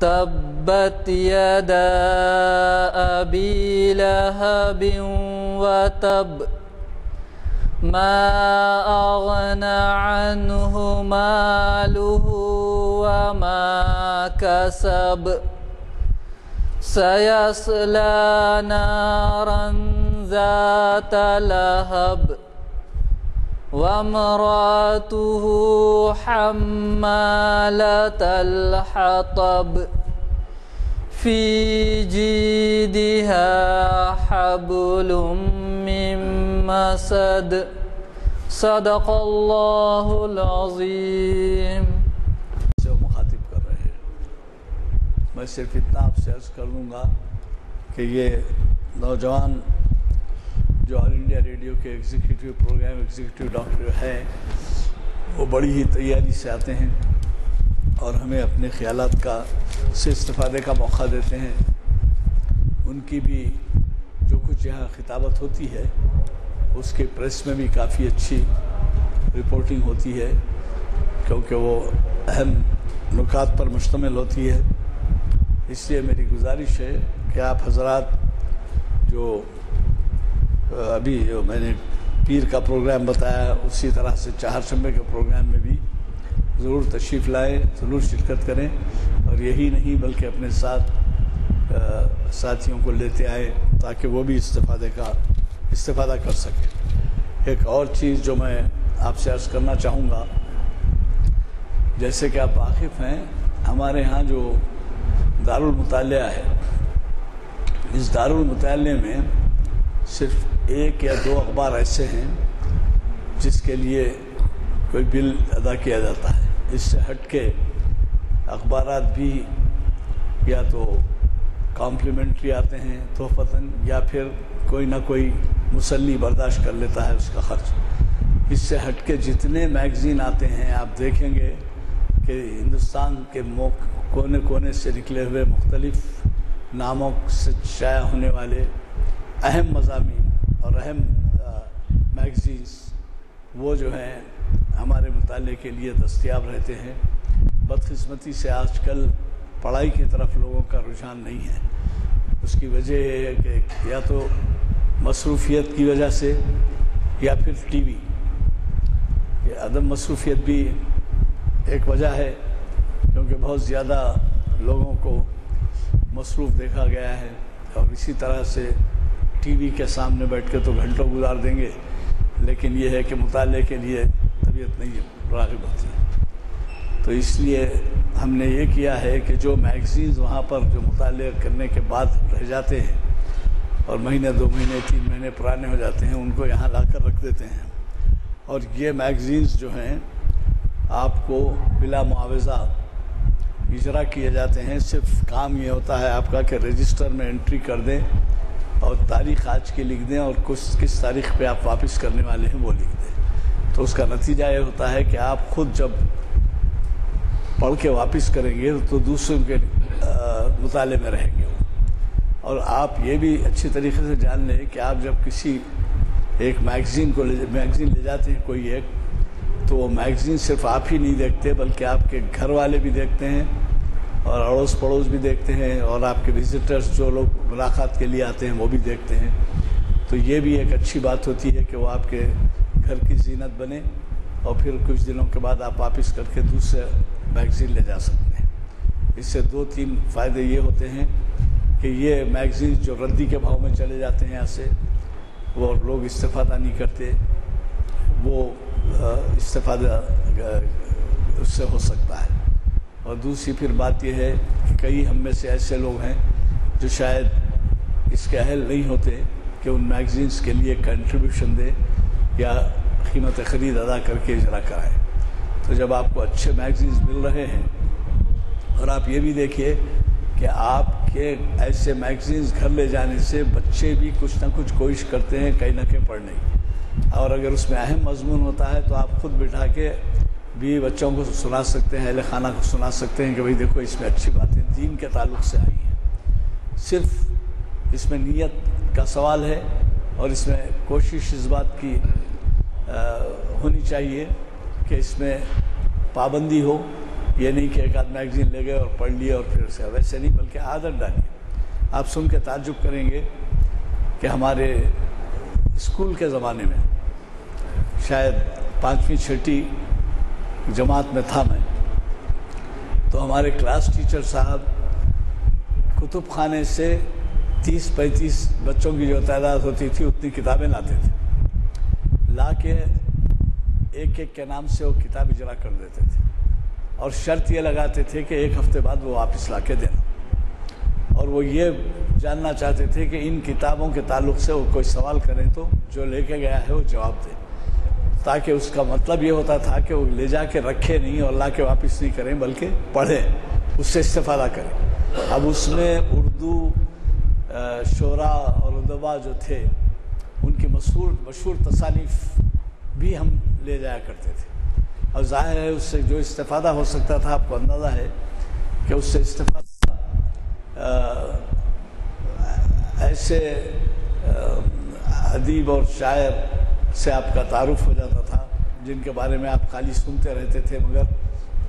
تبت يدا أبي لهب وتب ما أغنى عنه ماله وما كسب سيصلى نارا ذات لهب وامرأته حمالة الحطب في جيدها حبل من مسد صدق اللہ العظیم۔ سے مخاطب کر رہے ہیں، میں صرف اتنا آپ سے عرض کر دوں گا کہ یہ نوجوان جو آل انڈیا ریڈیو کے ایگزیکٹو ڈاکٹر ہیں، وہ بڑی ہی تیاری سے آتے ہیں اور ہمیں اپنے خیالات سے استفادے کا موقع دیتے ہیں۔ ان کی بھی جو کچھ یہاں خطابت ہوتی ہے اس کے پریس میں بھی کافی اچھی رپورٹنگ ہوتی ہے، کیونکہ وہ اہم نکات پر مشتمل ہوتی ہے۔ اس لیے میری گزارش ہے کہ آپ حضرات جو ابھی جو میں نے پیر کا پروگرام بتایا، اسی طرح سے چہارشنبے کے پروگرام میں بھی ضرور تشریف لائیں، ضرور شرکت کریں، اور یہی نہیں بلکہ اپنے ساتھ ساتھیوں کو لیتے آئیں تاکہ وہ بھی استفادہ کر سکیں۔ ایک اور چیز جو میں آپ سے عرض کرنا چاہوں گا، جیسے کہ آپ واقف ہیں، ہمارے ہاں جو دارالمطالعہ ہے، اس دارالمطالعہ میں صرف ایک یا دو اخبار ایسے ہیں جس کے لیے کوئی بل ادا کیا جاتا ہے۔ اس سے ہٹ کے اخبارات بھی یا تو کمپلیمنٹری آتے ہیں تحفتاً، یا پھر کوئی نہ کوئی مسلی برداشت کر لیتا ہے اس کا خرچ۔ اس سے ہٹ کے جتنے میگزین آتے ہیں آپ دیکھیں گے کہ ہندوستان کے کونے کونے سے نکلے ہوئے مختلف ناموں سے شائع ہونے والے اہم مضامین اور اہم میگزینز وہ جو ہیں ہمارے مطالعے کے لیے دستیاب رہتے ہیں۔ بدقسمتی سے آج کل پڑھائی کی طرف لوگوں کا رجحان نہیں ہے۔ اس کی وجہ یہ ہے کہ یا تو مصروفیت کی وجہ سے یا پھر ٹی وی، یہ عدم مصروفیت بھی ایک وجہ ہے، کیونکہ بہت زیادہ لوگوں کو مصروف دیکھا گیا ہے، اور اسی طرح سے ٹی وی کے سامنے بیٹھ کے تو گھنٹوں گزار دیں گے، لیکن یہ ہے کہ مطالعے کے لیے طبیعت نہیں راغب ہوتی۔ تو اس لیے ہم نے یہ کیا ہے کہ جو میگزینز وہاں پر جو مطالعہ کرنے کے بعد رہ جاتے ہیں اور مہینے 2 مہینے 3 مہینے پرانے ہو جاتے ہیں، ان کو یہاں لا کر رکھ دیتے ہیں، اور یہ میگزینز جو ہیں آپ کو بلا معاوضہ اجرا کیے جاتے ہیں۔ صرف کام یہ ہوتا ہے آپ کا کہ رجسٹر میں انٹری کر دیں اور تاریخ آج کی لکھ دیں، اور کس تاریخ پہ آپ واپس کرنے والے ہیں وہ لکھ دیں۔ تو اس کا نتیجہ یہ ہوتا ہے کہ آپ خود جب پڑھ کے واپس کریں گے تو دوسروں کے مطالعے میں رہیں گے۔ اور آپ یہ بھی اچھی طریقے سے جان لیں کہ آپ جب کسی ایک میگزین لے جاتے ہیں کوئی ایک، تو وہ میگزین صرف آپ ہی نہیں دیکھتے بلکہ آپ کے گھر والے بھی دیکھتے ہیں، اور اڑوس پڑوس بھی دیکھتے ہیں، اور آپ کے وزٹرز جو لوگ ملاقات کے لیے آتے ہیں وہ بھی دیکھتے ہیں۔ تو یہ بھی ایک اچھی بات ہوتی ہے کہ وہ آپ کے گھر کی زینت بنے، اور پھر کچھ دنوں کے بعد آپ واپس کر کے دوسرے میگزین لے جا سکتے ہیں۔ اس سے 2-3 فائدے یہ ہوتے ہیں کہ یہ میگزین جو ردی کے بھاؤ میں چلے جاتے ہیں یہاں سے، وہ لوگ استفادہ نہیں کرتے، وہ استفادہ اس سے ہو سکتا ہے۔ اور دوسری پھر بات یہ ہے کہ کئی ہم میں سے ایسے لوگ ہیں جو شاید اس کے اہل نہیں ہوتے کہ ان میگزینز کے لیے کنٹریبیوشن دیں یا قیمت خرید ادا کر کے اجرا کرائیں۔ تو جب آپ کو اچھے میگزینز مل رہے ہیں، اور آپ یہ بھی دیکھیے کہ آپ کے ایسے میگزینز گھر لے جانے سے بچے بھی کچھ نہ کچھ کوشش کرتے ہیں کہیں نہ کہیں پڑھنے کی، اور اگر اس میں اہم مضمون ہوتا ہے تو آپ خود بٹھا کے بھی بچوں کو سنا سکتے ہیں، اہل خانہ کو سنا سکتے ہیں کہ بھئی دیکھو اس میں اچھی باتیں دین کے تعلق سے آئی ہیں۔ صرف اس میں نیت کا سوال ہے، اور اس میں کوشش اس بات کی ہونی چاہیے کہ اس میں پابندی ہو، یہ نہیں کہ ایک آدھ میگزین لے گئے اور پڑھ لیے اور پھر سے، ویسے نہیں، بلکہ عادت ڈالیے۔ آپ سن کے تعجب کریں گے کہ ہمارے اسکول کے زمانے میں، شاید 5ویں 6ٹھی جماعت میں تھا میں، تو ہمارے کلاس ٹیچر صاحب کتب خانے سے 30-35 بچوں کی جو تعداد ہوتی تھی اتنی کتابیں لاتے تھے، لا کے ایک ایک کے نام سے وہ کتاب اجرا کر دیتے تھے، اور شرط یہ لگاتے تھے کہ 1 ہفتے بعد وہ واپس لا کے دینا، اور وہ یہ جاننا چاہتے تھے کہ ان کتابوں کے تعلق سے وہ کوئی سوال کریں تو جو لے کے گیا ہے وہ جواب دے، تاکہ اس کا مطلب یہ ہوتا تھا کہ وہ لے جا کے رکھے نہیں اور لا کے واپس نہیں کریں، بلکہ پڑھیں، اس سے استفادہ کریں۔ اب اس میں اردو شعراء اور ادبا جو تھے ان کی مشہور تصانیف بھی ہم لے جایا کرتے تھے، اور ظاہر ہے اس سے جو استفادہ ہو سکتا تھا، آپ کو اندازہ ہے کہ اس سے استفادہ ایسے ادیب اور شاعر سے آپ کا تعارف ہو جاتا تھا جن کے بارے میں آپ خالی سنتے رہتے تھے مگر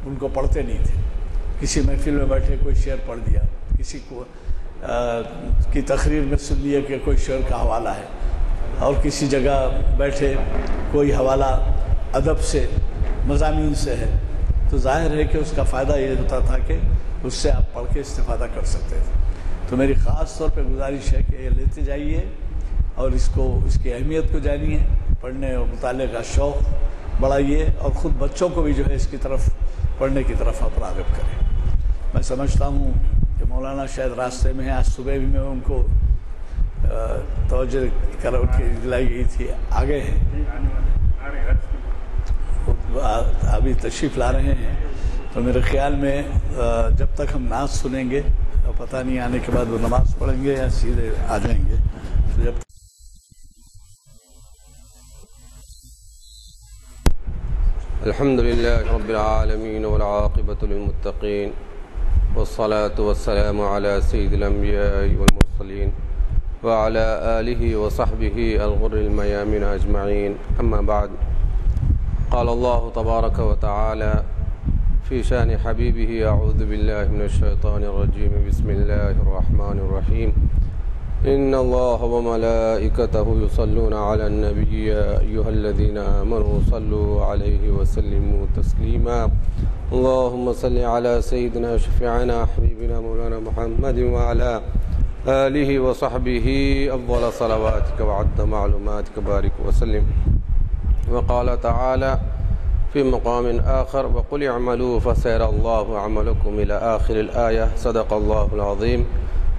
ان کو پڑھتے نہیں تھے۔ کسی محفل میں بیٹھے کوئی شعر پڑھ دیا، کسی کو کی تقریر میں سن لیے کہ کوئی شعر کا حوالہ ہے، اور کسی جگہ بیٹھے کوئی حوالہ ادب سے، مضامین سے ہے، تو ظاہر ہے کہ اس کا فائدہ یہ ہوتا تھا کہ اس سے آپ پڑھ کے استفادہ کر سکتے تھے۔ تو میری خاص طور پہ گزارش ہے کہ یہ لیتے جائیے اور اس کی اہمیت کو جانیے، پڑھنے اور مطالعے کا شوق بڑھائیے، اور خود بچوں کو بھی جو ہے اس کی طرف، پڑھنے کی طرف آپ راغب کریں۔ میں سمجھتا ہوں کہ مولانا شاید راستے میں ہیں، آج صبح بھی میں ان کو توجہ دلائی گئی تھی، آگے ہیں، ابھی تشریف لا رہے ہیں، تو میرے خیال میں جب تک ہم نعت سنیں گے، پتہ نہیں آنے کے بعد وہ نماز پڑھیں گے یا سیدھے آ جائیں گے، تو جب الحمد للہ رب العالمین والعاقبۃ للمتقین والصلاة والسلام علی سید الانبیاء والمرسلین وعلى آلہ وصحبہ الغر المیامین اجمعین، اما بعد۔ قال اللہ تبارک وتعالی فی شان حبیبہ، اعوذ باللہ من الشیطان الرجیم، بسم اللہ الرحمن الرحیم، ان اللہ وملائکتہ یصلون علی النبی یا ایہا الذین آمنوا صلوا علیہ وسلموا تسلیما، اللہم صل علی سیدنا شفیعنا حبیبنا مولانا محمد وعلی آلہ وصحبہ افضل صلواتک وعد معلوماتک بارک وسلم۔ وقال تعالی فی مقام آخر وقل اعملوا فسيرى الله عملكم إلى آخر الآية، صدق الله العظيم۔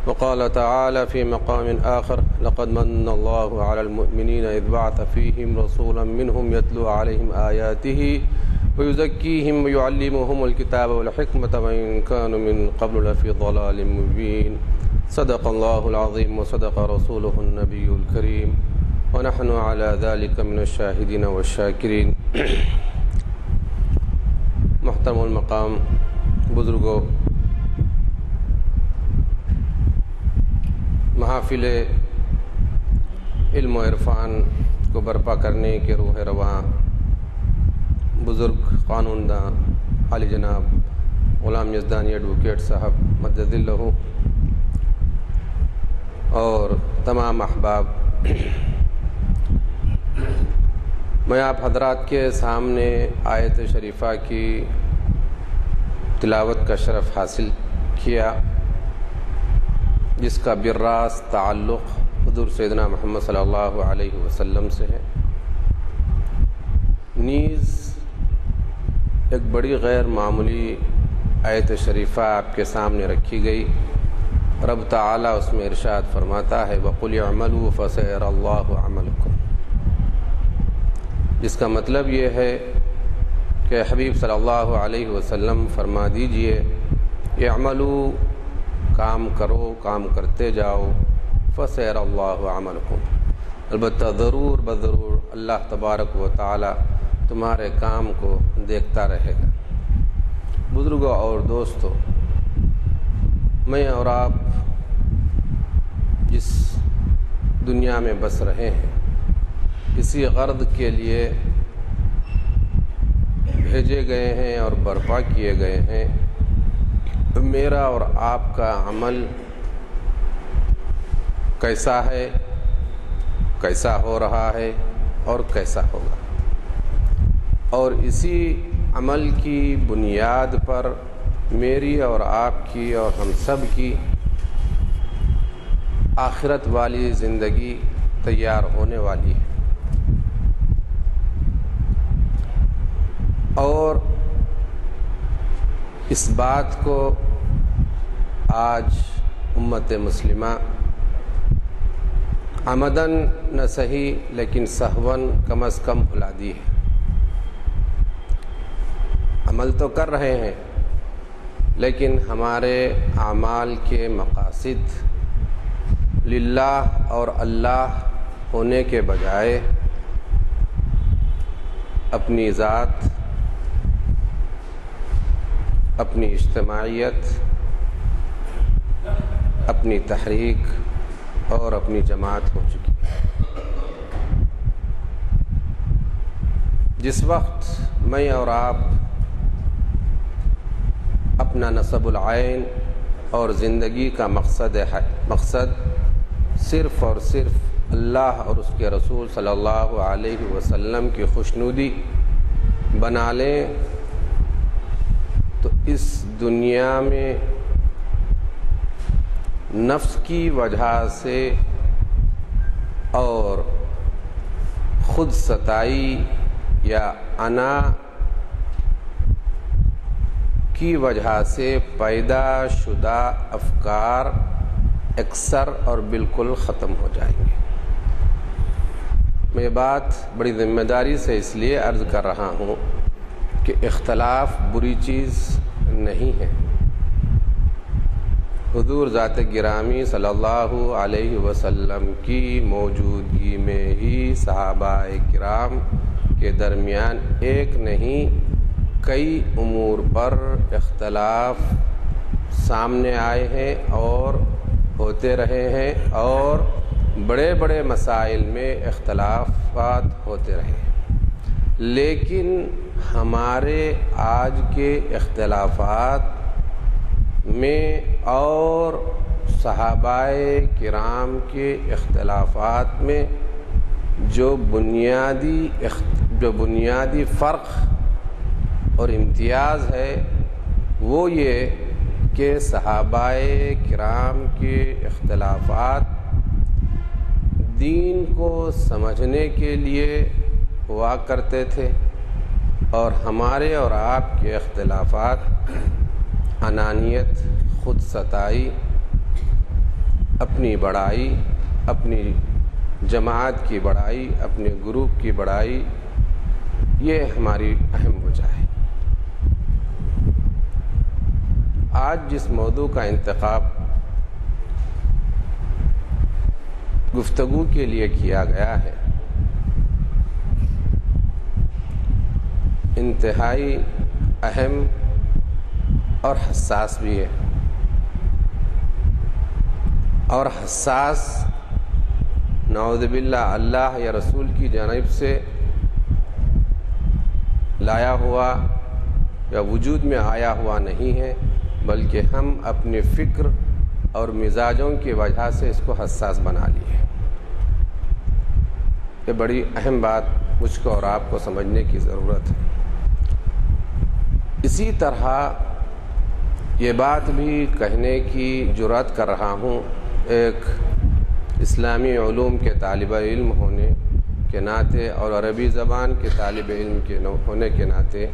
وقال تعالى في مقام آخر لقد من الله على المؤمنين إذ بعث فيهم رسولا منهم يتلو عليهم آياته ويزكيهم ويعلمهم الكتاب والحكمة وإن كانوا من قبل لفي ضلال مبين، صدق الله العظيم وصدق رسوله النبي الكريم ونحن على ذلك من الشاهدين والشاكرين۔ محترم المقام بزرگوں، محافل علم و عرفان کو برپا کرنے کے روح رواں بزرگ قانون داں عالی جناب غلام یزدانی ایڈوکیٹ صاحب مدد اللہ، اور تمام احباب، میں آپ حضرات کے سامنے آیت شریفہ کی تلاوت کا شرف حاصل کیا، جس کا براس تعلق حضور سیدنا محمد صلی اللہ علیہ وسلم سے ہے، نیز ایک بڑی غیر معمولی آیت شریفہ آپ کے سامنے رکھی گئی۔ رب تعالیٰ اس میں ارشاد فرماتا ہے وَقُلْ اعْمَلُوا فَسَيَرَى اللَّهُ عَمَلَكُمْ، جس کا مطلب یہ ہے کہ حبیب صلی اللہ علیہ وسلم فرما دیجئے اعملوا، کام کرو، کام کرتے جاؤ، فَسَيَرَى اللَّهُ عَمَلَكُمْ، البتہ ضرور بضرور اللہ تبارک و تعالی تمہارے کام کو دیکھتا رہے گا۔ بزرگوں اور دوستوں، میں اور آپ جس دنیا میں بس رہے ہیں، کسی غرض کے لیے بھیجے گئے ہیں اور برپا کیے گئے ہیں، میرا اور آپ کا عمل کیسا ہے، کیسا ہو رہا ہے اور کیسا ہوگا، اور اسی عمل کی بنیاد پر میری اور آپ کی اور ہم سب کی آخرت والی زندگی تیار ہونے والی ہے۔ اور اس بات کو آج امت مسلمہ عمدن نہ صحیح لیکن سہون کم از کم بھلا دی ہے۔ عمل تو کر رہے ہیں لیکن ہمارے اعمال کے مقاصد للہ اور اللہ ہونے کے بجائے اپنی ذات، اپنی اجتماعیت، اپنی تحریک اور اپنی جماعت ہو چکی ہے۔ جس وقت میں اور آپ اپنا نصب العین اور زندگی کا مقصد صرف اور صرف اللہ اور اس کے رسول صلی اللہ علیہ وسلم کی خوشنودی بنا لیں تو اس دنیا میں نفس کی وجہ سے اور خود ستائی یا انا کی وجہ سے پیدا شدہ افکار اکثر اور بالکل ختم ہو جائیں گے۔ میں بات بڑی ذمہ داری سے اس لیے عرض کر رہا ہوں کہ اختلاف بری چیز نہیں ہے۔ حضور ذات گرامی صلی اللہ علیہ وسلم کی موجودگی میں ہی صحابہ کرام کے درمیان ایک نہیں کئی امور پر اختلاف سامنے آئے ہیں اور ہوتے رہے ہیں، اور بڑے بڑے مسائل میں اختلافات ہوتے رہے ہیں، لیکن ہمارے آج کے اختلافات میں اور صحابہ کرام کے اختلافات میں جو بنیادی فرق اور امتیاز ہے وہ یہ کہ صحابہ کرام کے اختلافات دین کو سمجھنے کے لیے ہوا کرتے تھے، اور ہمارے اور آپ کے اختلافات انانیت، خود ستائی، اپنی بڑائی، اپنی جماعت کی بڑائی، اپنے گروپ کی بڑائی، یہ ہماری اہم وجہ ہے۔ آج جس موضوع کا انتخاب گفتگو کے لیے کیا گیا ہے انتہائی اہم اور حساس بھی ہے، اور حساس نعوذ باللہ اللہ یا رسول کی جانب سے لایا ہوا یا وجود میں آیا ہوا نہیں ہے، بلکہ ہم اپنے فکر اور مزاجوں کی وجہ سے اس کو حساس بنا لیے۔ یہ بڑی اہم بات مجھ کو اور آپ کو سمجھنے کی ضرورت ہے۔ اسی طرح یہ بات بھی کہنے کی جرات کر رہا ہوں ایک اسلامی علوم کے طالب علم ہونے کے ناطے اور عربی زبان کے طالب علم کے ہونے کے ناطے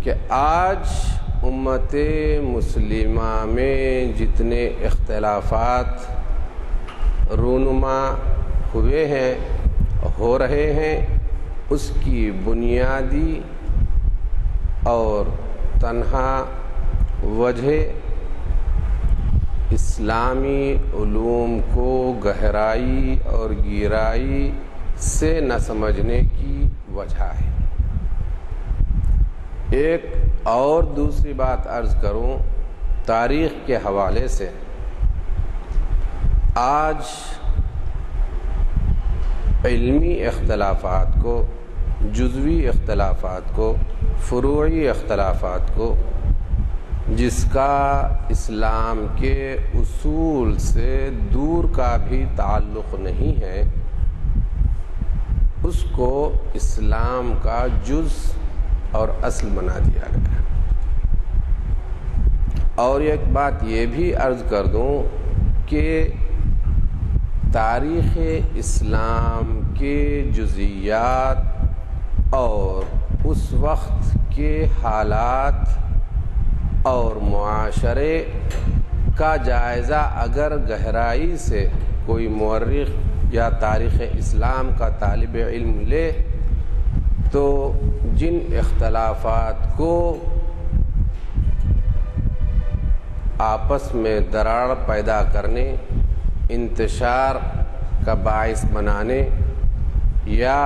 کہ آج امت مسلمہ میں جتنے اختلافات رونما ہوئے ہیں، ہو رہے ہیں، اس کی بنیادی اور تنہا وجہ اسلامی علوم کو گہرائی اور گہرائی سے نہ سمجھنے کی وجہ ہے۔ ایک اور دوسری بات عرض کروں تاریخ کے حوالے سے، آج علمی اختلافات کو جزوی اختلافات کو، فروعی اختلافات کو، جس کا اسلام کے اصول سے دور کا بھی تعلق نہیں ہے، اس کو اسلام کا جز اور اصل بنا دیا گیا۔ اور ایک بات یہ بھی عرض کر دوں کہ تاریخ اسلام کے جزئیات اور اس وقت کے حالات اور معاشرے کا جائزہ اگر گہرائی سے کوئی مورخ یا تاریخ اسلام کا طالب علم لے تو جن اختلافات کو آپس میں دراڑ پیدا کرنے، انتشار کا باعث بنانے یا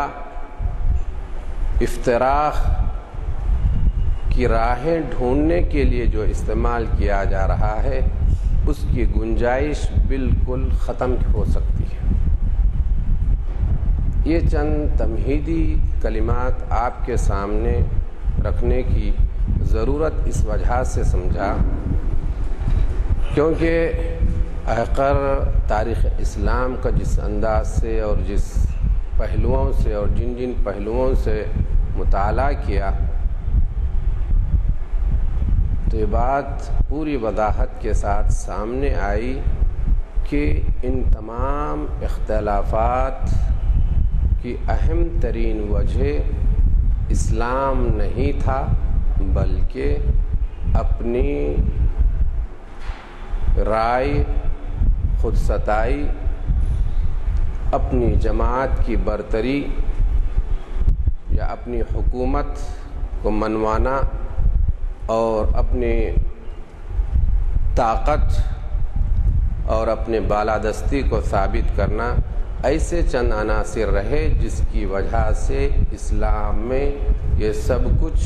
افتراق کی راہیں ڈھونڈنے کے لیے جو استعمال کیا جا رہا ہے، اس کی گنجائش بالکل ختم ہو سکتی ہے۔ یہ چند تمہیدی کلمات آپ کے سامنے رکھنے کی ضرورت اس وجہ سے سمجھا کیونکہ احقر تاریخ اسلام کا جس انداز سے اور جس پہلوؤں سے اور جن پہلوؤں سے مطالعہ کیا تو یہ بات پوری وضاحت کے ساتھ سامنے آئی کہ ان تمام اختلافات کی اہم ترین وجہ اسلام نہیں تھا، بلکہ اپنی رائے، خود ستائی، اپنی جماعت کی برتری یا اپنی حکومت کو منوانا اور اپنی طاقت اور اپنے بالادستی کو ثابت کرنا، ایسے چند عناصر رہے جس کی وجہ سے اسلام میں یہ سب کچھ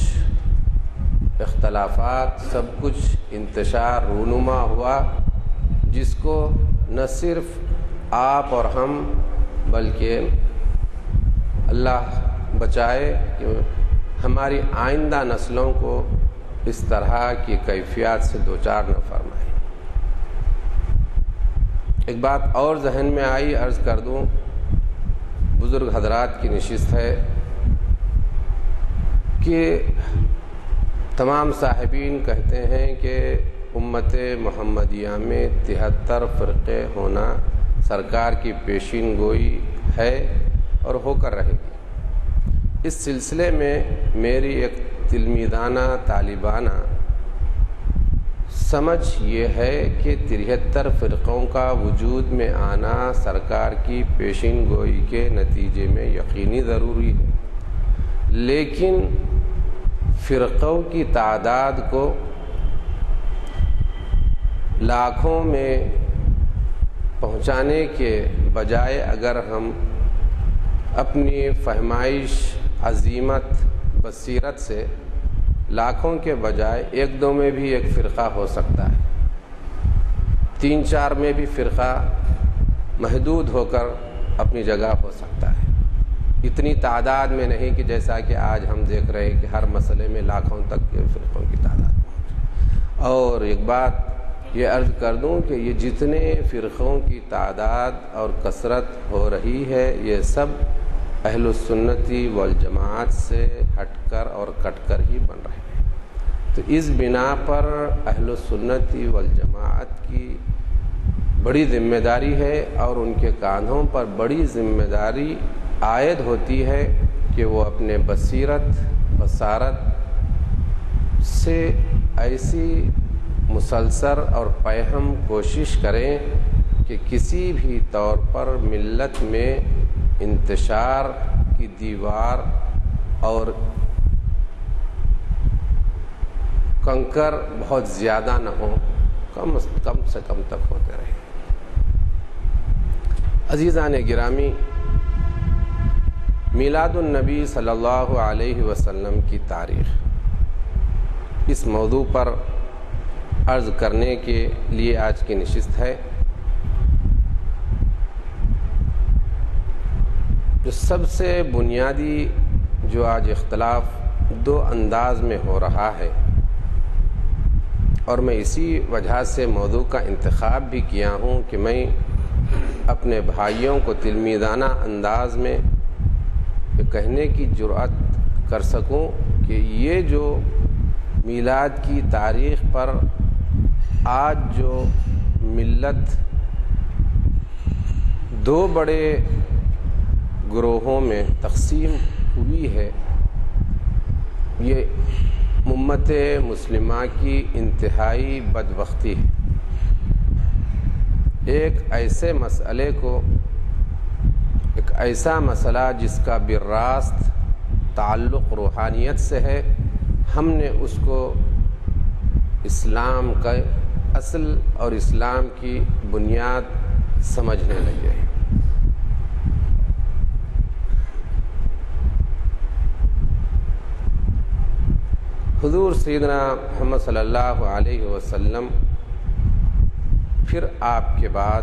اختلافات، سب کچھ انتشار رونما ہوا، جس کو نہ صرف آپ اور ہم بلکہ اللہ بچائے کہ ہماری آئندہ نسلوں کو اس طرح کی کیفیات سے دوچار نہ فرمائے۔ ایک بات اور ذہن میں آئی، عرض کر دوں، بزرگ حضرات کی نشست ہے کہ تمام صاحبین کہتے ہیں کہ امت محمدیہ میں 73 فرقے ہونا سرکار کی پیشین گوئی ہے اور ہو کر رہے گی۔ اس سلسلے میں میری ایک تلمیذانہ طالبانہ سمجھ یہ ہے کہ 73 فرقوں کا وجود میں آنا سرکار کی پیشین گوئی کے نتیجے میں یقینی ضروری ہے، لیکن فرقوں کی تعداد کو لاکھوں میں پہنچانے کے بجائے اگر ہم اپنی فہمائش، عزیمت، بصیرت سے لاکھوں کے بجائے 1-2 میں بھی ایک فرقہ ہو سکتا ہے، 3-4 میں بھی فرقہ محدود ہو کر اپنی جگہ ہو سکتا ہے، اتنی تعداد میں نہیں کہ جیسا کہ آج ہم دیکھ رہے ہیں کہ ہر مسئلے میں لاکھوں تک کے فرقوں کی تعداد پہنچ۔ اور ایک بات یہ عرض کر دوں کہ یہ جتنے فرقوں کی تعداد اور کثرت ہو رہی ہے، یہ سب اہل السنتی والجماعت سے ہٹ کر اور کٹ کر ہی بن رہے ہیں۔ تو اس بنا پر اہل السنتی والجماعت کی بڑی ذمہ داری ہے اور ان کے کاندھوں پر بڑی ذمہ داری عائد ہوتی ہے کہ وہ اپنے بصارت سے ایسی مسلسل اور پیہم کوشش کریں کہ کسی بھی طور پر ملت میں انتشار کی دیوار اور کنکر بہت زیادہ نہ ہوں، کم سے کم تک ہوتے رہیں۔ عزیزان گرامی، میلاد النبی صلی اللہ علیہ وسلم کی تاریخ، اس موضوع پر عرض کرنے کے لیے آج کی نشست ہے۔ جو سب سے بنیادی جو آج اختلاف دو انداز میں ہو رہا ہے، اور میں اسی وجہ سے موضوع کا انتخاب بھی کیا ہوں کہ میں اپنے بھائیوں کو تلمیذانہ انداز میں یہ کہنے کی جرأت کر سکوں کہ یہ جو میلاد کی تاریخ پر آج جو ملت دو بڑے گروہوں میں تقسیم ہوئی ہے، یہ امت مسلمہ کی انتہائی بدبختی ہے۔ ایک ایسے مسئلے کو، ایک ایسا مسئلہ جس کا بالراست تعلق روحانیت سے ہے، ہم نے اس کو اسلام کا اصل اور اسلام کی بنیاد سمجھنے لگے ہیں۔ حضور سیدنا محمد صلی اللہ علیہ وسلم، پھر آپ کے بعد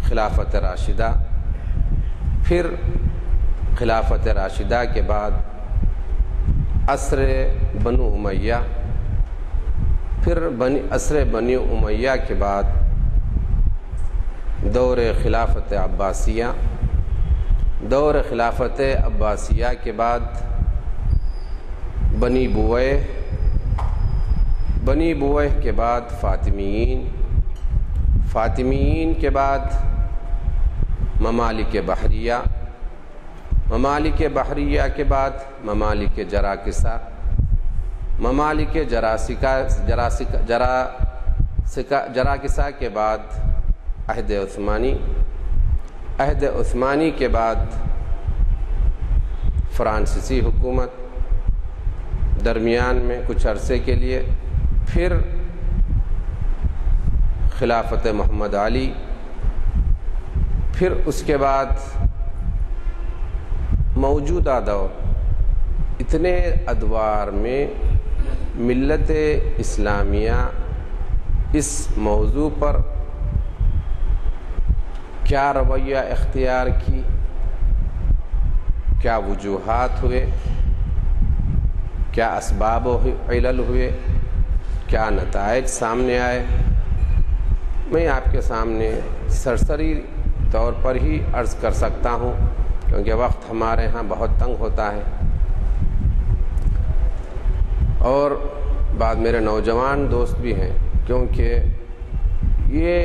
خلافت راشدہ، پھر خلافت راشدہ کے بعد عصر بنو امیہ، پھر عصر بنی امیہ کے بعد دور خلافت عباسیہ، دور خلافت عباسیہ کے بعد بنی بویہ، بنی بویہ کے بعد فاطمیین، فاطمیین کے بعد ممالک بحریہ، ممالک بحریہ کے بعد ممالک جراکسہ، ممالک جراکسہ کے بعد عہد عثمانی، عہد عثمانی کے بعد فرانسیسی حکومت، درمیان میں کچھ عرصے کے لیے پھر خلافت محمد علی، پھر اس کے بعد موجودہ دور، اتنے ادوار میں ملت اسلامیہ اس موضوع پر کیا رویہ اختیار کی، کیا وجوہات ہوئے، کیا اسباب و علل ہوئے، کیا نتائج سامنے آئے، میں آپ کے سامنے سرسری طور پر ہی عرض کر سکتا ہوں، کیونکہ وقت ہمارے ہاں بہت تنگ ہوتا ہے، اور بعد میرے نوجوان دوست بھی ہیں، کیونکہ یہ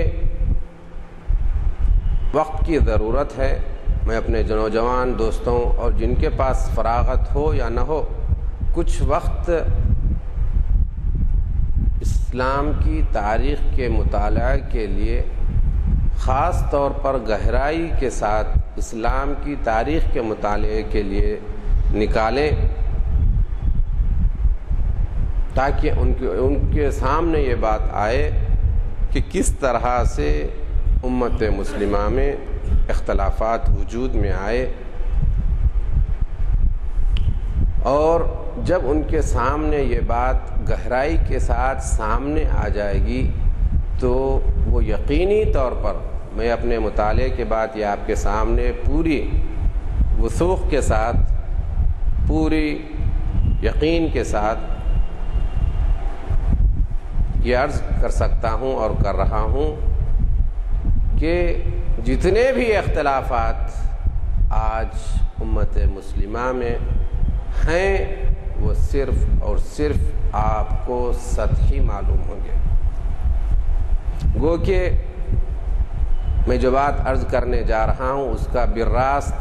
وقت کی ضرورت ہے۔ میں اپنے نوجوان دوستوں اور جن کے پاس فراغت ہو یا نہ ہو، کچھ وقت اسلام کی تاریخ کے مطالعہ کے لیے، خاص طور پر گہرائی کے ساتھ اسلام کی تاریخ کے مطالعے کے لیے نکالیں، تاکہ ان کے سامنے یہ بات آئے کہ کس طرح سے امت مسلمہ میں اختلافات وجود میں آئے، اور جب ان کے سامنے یہ بات گہرائی کے ساتھ سامنے آ جائے گی تو وہ یقینی طور پر، میں اپنے مطالعے کے بعد یہ آپ کے سامنے پوری وثوق کے ساتھ، پوری یقین کے ساتھ یہ عرض کر سکتا ہوں اور کر رہا ہوں کہ جتنے بھی اختلافات آج امت مسلمہ میں ہیں، وہ صرف اور صرف آپ کو سطحی معلوم ہوں گے۔ گو کہ میں جو بات عرض کرنے جا رہا ہوں اس کا بالراست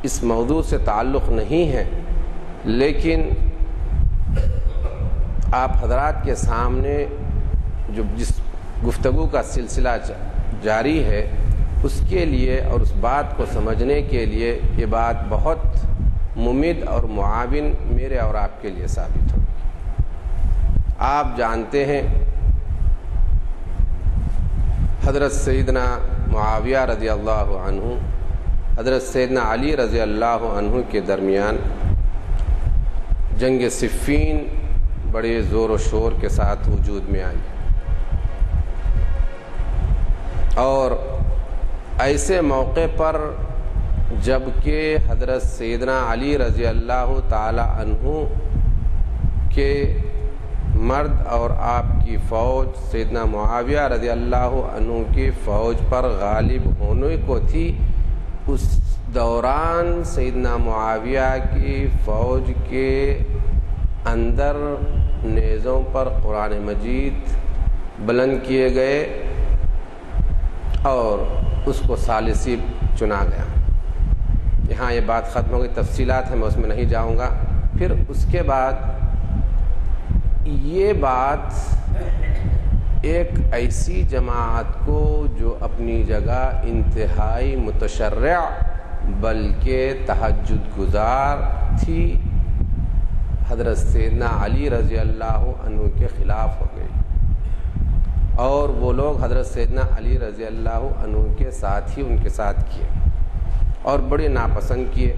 اس موضوع سے تعلق نہیں ہے، لیکن آپ حضرات کے سامنے جو جس گفتگو کا سلسلہ جاری ہے اس کے لیے اور اس بات کو سمجھنے کے لیے یہ بات بہت ممد اور معاون میرے اور آپ کے لیے ثابت ہوگی۔ آپ جانتے ہیں حضرت سیدنا معاویہ رضی اللہ عنہ، حضرت سیدنا علی رضی اللہ عنہ کے درمیان جنگ صفین بڑے زور و شور کے ساتھ وجود میں آئی، اور ایسے موقع پر جبکہ حضرت سیدنا علی رضی اللہ تعالی عنہ کے مرد اور آپ کی فوج سیدنا معاویہ رضی اللہ عنہ کی فوج پر غالب ہونے کو تھی، اس دوران سیدنا معاویہ کی فوج کے اندر نیزوں پر قرآن مجید بلند کیے گئے اور اس کو ثالثی چنا گیا۔ یہاں یہ بات ختم ہو گئی، تفصیلات ہیں، میں اس میں نہیں جاؤں گا۔ پھر اس کے بعد یہ بات ایک ایسی جماعت کو جو اپنی جگہ انتہائی متشرع بلکہ تہجد گزار تھی، حضرت سیدنا علی رضی اللہ عنہ کے خلاف ہو گئی، اور وہ لوگ حضرت سیدنا علی رضی اللہ عنہ کے ساتھ ہی ان کے ساتھ کیے اور بڑے ناپسند کیے۔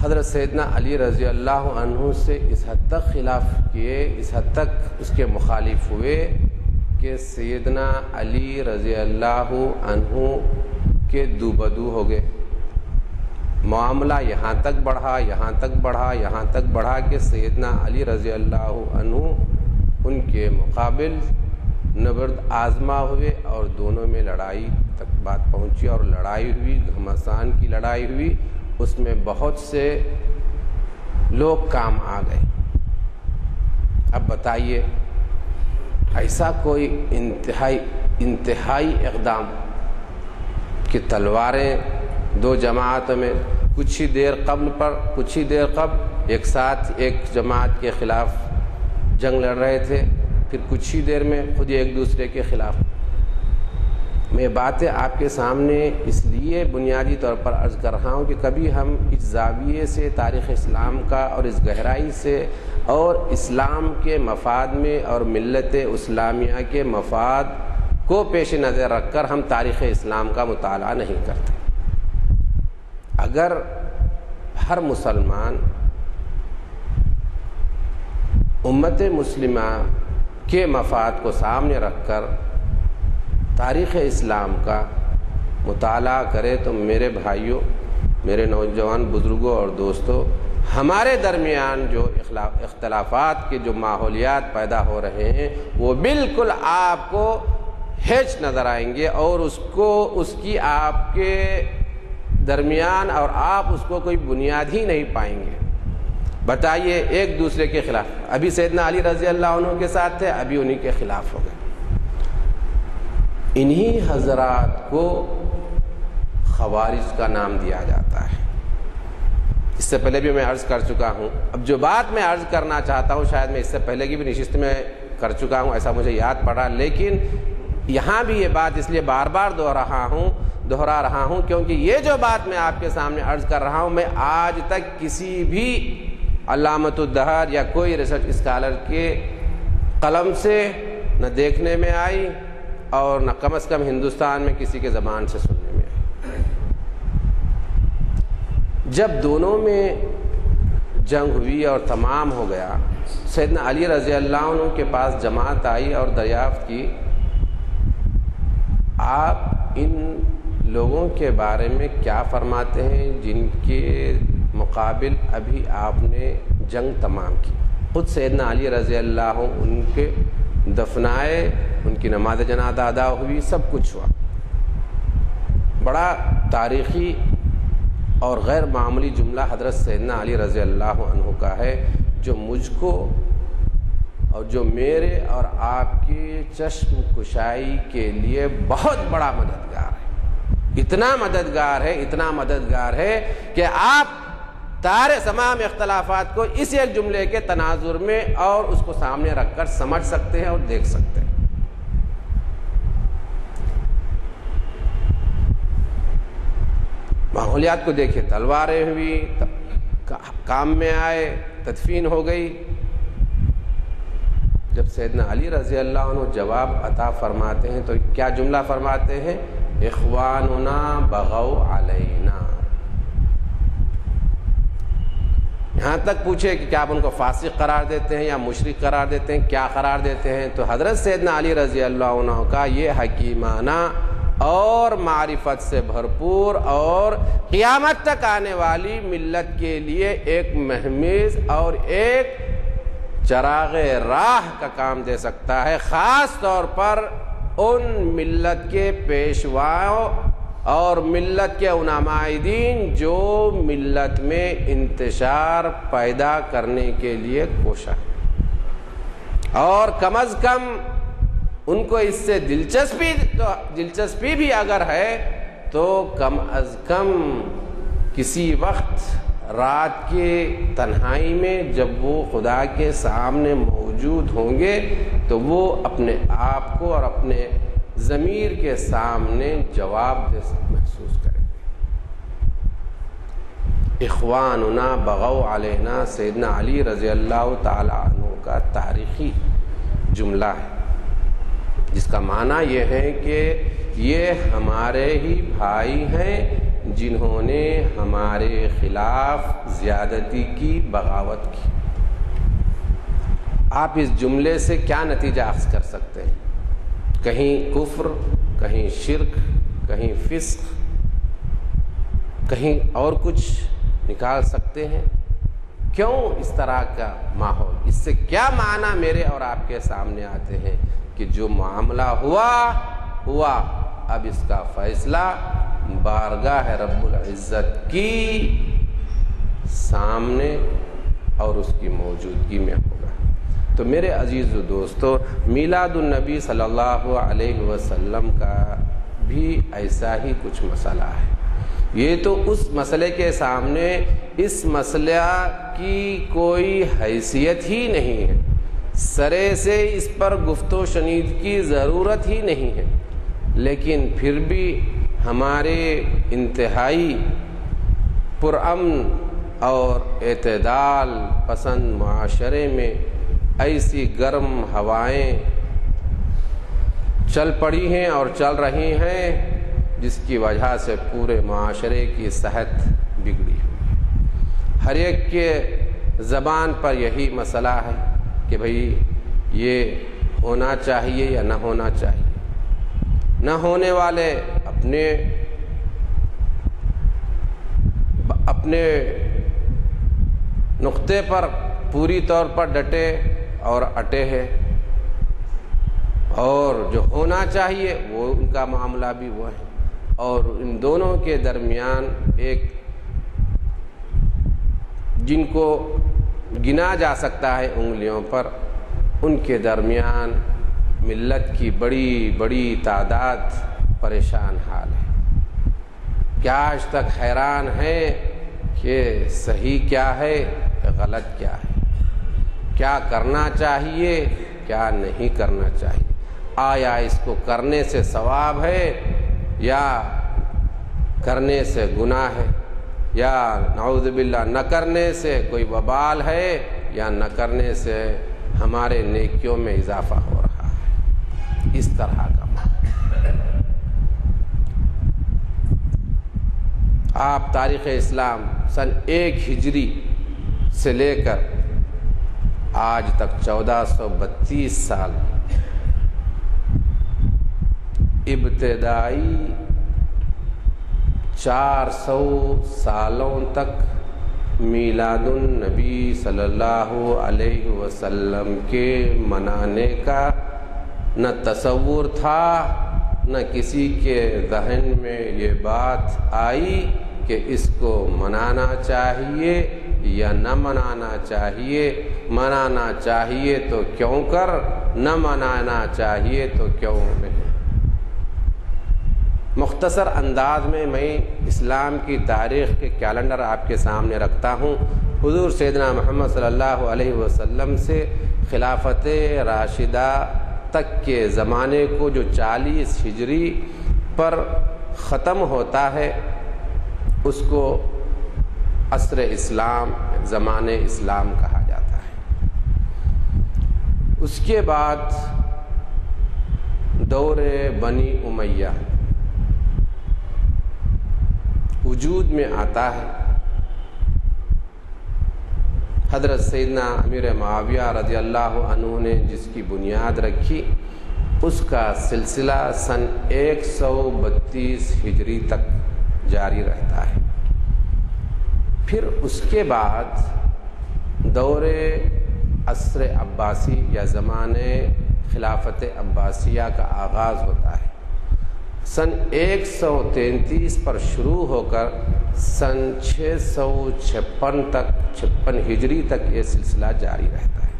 حضرت سیدنا علی رضی اللہ عنہ سے اس حد تک خلاف کیے، اس حد تک اس کے مخالف ہوئے کہ سیدنا علی رضی اللہ عنہ کے دو بدو ہو گئے۔ معاملہ یہاں تک بڑھا، یہاں تک بڑھا، یہاں تک بڑھا کہ سیدنا علی رضی اللہ عنہ ان کے مقابل نبرد آزما ہوئے اور دونوں میں لڑائی تک بات پہنچی اور لڑائی ہوئی، گھمسان کی لڑائی ہوئی۔ اس میں بہت سے لوگ کام آ گئے۔ اب بتائیے، ایسا کوئی انتہائی اقدام کہ تلواریں دو جماعتوں میں کچھ ہی دیر قبل ایک ساتھ ایک جماعت کے خلاف جنگ لڑ رہے تھے، پھر کچھ ہی دیر میں خود ایک دوسرے کے خلاف۔ میں باتیں آپ کے سامنے اس لیے بنیادی طور پر عرض کر رہا ہوں کہ کبھی ہم اس زاویے سے تاریخ اسلام کا اور اس گہرائی سے اور اسلام کے مفاد میں اور ملت اسلامیہ کے مفاد کو پیش نظر رکھ کر ہم تاریخ اسلام کا مطالعہ نہیں کرتے۔ اگر ہر مسلمان امت مسلمہ کے مفاد کو سامنے رکھ کر تاریخ اسلام کا مطالعہ کرے تو میرے بھائیوں، میرے نوجوان بزرگوں اور دوستوں، ہمارے درمیان جو اختلافات کے جو ماحولیات پیدا ہو رہے ہیں وہ بالکل آپ کو ہیچ نظر آئیں گے، اور اس کی آپ کے درمیان اور آپ اس کو کوئی بنیاد ہی نہیں پائیں گے۔ بتائیے، ایک دوسرے کے خلاف، ابھی سیدنا علی رضی اللہ عنہ کے ساتھ تھے، ابھی انہی کے خلاف ہو گئے۔ انہی حضرات کو خوارج کا نام دیا جاتا ہے۔ اس سے پہلے بھی میں عرض کر چکا ہوں، اب جو بات میں عرض کرنا چاہتا ہوں شاید میں اس سے پہلے کی بھی نشست میں کر چکا ہوں، ایسا مجھے یاد پڑا، لیکن یہاں بھی یہ بات اس لیے بار بار دہرا رہا ہوں کیونکہ یہ جو بات میں آپ کے سامنے عرض کر رہا ہوں، میں آج تک کسی بھی علامت الدہر یا کوئی ریسرچ اسکالر کے قلم سے نہ دیکھنے میں آئی اور نہ کم از کم ہندوستان میں کسی کے زبان سے سننے میں آئی۔ جب دونوں میں جنگ ہوئی اور تمام ہو گیا، سیدنا علی رضی اللہ عنہ کے پاس جماعت آئی اور دریافت کی، آپ ان لوگوں کے بارے میں کیا فرماتے ہیں جن کے مقابل ابھی آپ نے جنگ تمام کی؟ خود سیدنا علی رضی اللہ عنہ ان کے دفنائے، ان کی نماز جنازہ ادا ہوئی، سب کچھ ہوا۔ بڑا تاریخی اور غیر معمولی جملہ حضرت سیدنا علی رضی اللہ عنہ کا ہے، جو مجھ کو اور جو میرے اور آپ کی چشم کشائی کے لیے بہت بڑا مددگار ہے۔ اتنا مددگار ہے کہ آپ تمام اختلافات کو اس ایک جملے کے تناظر میں اور اس کو سامنے رکھ کر سمجھ سکتے ہیں اور دیکھ سکتے ہیں۔ ماحولیات کو دیکھیں، تلواریں ہوئی، کام میں آئے، تدفین ہو گئی۔ جب سیدنا علی رضی اللہ عنہ جواب عطا فرماتے ہیں تو کیا جملہ فرماتے ہیں؟ اخواننا بغوا علینا۔ یہاں تک پوچھے کہ کیا آپ ان کو فاسق قرار دیتے ہیں یا مشرک قرار دیتے ہیں، کیا قرار دیتے ہیں؟ تو حضرت سیدنا علی رضی اللہ عنہ کا یہ حکیمانہ اور معرفت سے بھرپور اور قیامت تک آنے والی ملت کے لیے ایک مہمیز اور ایک چراغ راہ کا کام دے سکتا ہے، خاص طور پر ان ملت کے پیشواؤں اور ملت کے علماء-دین جو ملت میں انتشار پیدا کرنے کے لیے کوشاں ہے، اور کم از کم ان کو اس سے دلچسپی بھی اگر ہے تو کم از کم کسی وقت رات کے تنہائی میں جب وہ خدا کے سامنے موجود ہوں گے تو وہ اپنے آپ کو اور اپنے ضمیر کے سامنے جواب دے محسوس کریں گے۔ اخواننا بغوا علینا سیدنا علی رضی اللہ تعالی عنہ کا تاریخی جملہ ہے، جس کا معنی یہ ہے کہ یہ ہمارے ہی بھائی ہیں جنہوں نے ہمارے خلاف زیادتی کی، بغاوت کی۔ آپ اس جملے سے کیا نتیجہ اخذ کر سکتے ہیں؟ کہیں کفر، کہیں شرک، کہیں فسق، کہیں اور کچھ نکال سکتے ہیں؟ کیوں اس طرح کا ماحول؟ اس سے کیا معنی میرے اور آپ کے سامنے آتے ہیں کہ جو معاملہ ہوا، اب اس کا فیصلہ بارگاہ رب العزت کی سامنے اور اس کی موجودگی میں ہوگا۔ تو میرے عزیز و دوستو، میلاد النبی صلی اللہ علیہ وسلم کا بھی ایسا ہی کچھ مسئلہ ہے۔ یہ تو اس مسئلے کے سامنے اس مسئلہ کی کوئی حیثیت ہی نہیں ہے، سرے سے اس پر گفت و شنید کی ضرورت ہی نہیں ہے، لیکن پھر بھی ہمارے انتہائی پرامن اور اعتدال پسند معاشرے میں ایسی گرم ہوائیں چل پڑی ہیں اور چل رہی ہیں جس کی وجہ سے پورے معاشرے کی صحت بگڑی ہوئی۔ ہر ایک کے زبان پر یہی مسئلہ ہے کہ بھئی یہ ہونا چاہیے یا نہ ہونا چاہیے۔ نہ ہونے والے اپنے نقطے پر پوری طور پر ڈٹے اور اٹے ہیں، اور جو ہونا چاہیے وہ ان کا معاملہ بھی وہ ہے، اور ان دونوں کے درمیان ایک جن کو گنا جا سکتا ہے انگلیوں پر، ان کے درمیان ملت کی بڑی بڑی تعداد پریشان حال ہے۔ کیا آج تک حیران ہے کہ صحیح کیا ہے، غلط کیا ہے، کیا کرنا چاہیے، کیا نہیں کرنا چاہیے، آیا اس کو کرنے سے ثواب ہے یا کرنے سے گناہ ہے، یا نعوذ باللہ نہ کرنے سے کوئی وبال ہے، یا نہ کرنے سے ہمارے نیکیوں میں اضافہ ہو رہا ہے۔ اس طرح کا آپ تاریخ اسلام سن 1 ہجری سے لے کر آج تک 1432 سال ابتدائی 400 سالوں تک میلاد النبی صلی اللہ علیہ وسلم کے منانے کا نہ تصور تھا، نہ کسی کے ذہن میں یہ بات آئی کہ اس کو منانا چاہیے یا نہ منانا چاہیے، منانا چاہیے تو کیوں کر، نہ منانا چاہیے تو کیوں نہیں۔ مختصر انداز میں اسلام کی تاریخ کے کیلنڈر آپ کے سامنے رکھتا ہوں۔ حضور سیدنا محمد صلی اللہ علیہ وسلم سے خلافت راشدہ تک کے زمانے کو جو 40 ہجری پر ختم ہوتا ہے اس کو عصر اسلام، زمان اسلام کہا جاتا ہے۔ اس کے بعد دور بنی امیہ وجود میں آتا ہے۔ حضرت سیدنا امیر معاویہ رضی اللہ عنہ نے جس کی بنیاد رکھی، اس کا سلسلہ سن 132 ہجری تک جاری رہتا ہے۔ پھر اس کے بعد دور عصر عباسی یا زمانے خلافت عباسیہ کا آغاز ہوتا ہے۔ سن 133 پر شروع ہو کر سن 656 تک 56 ہجری تک یہ سلسلہ جاری رہتا ہے۔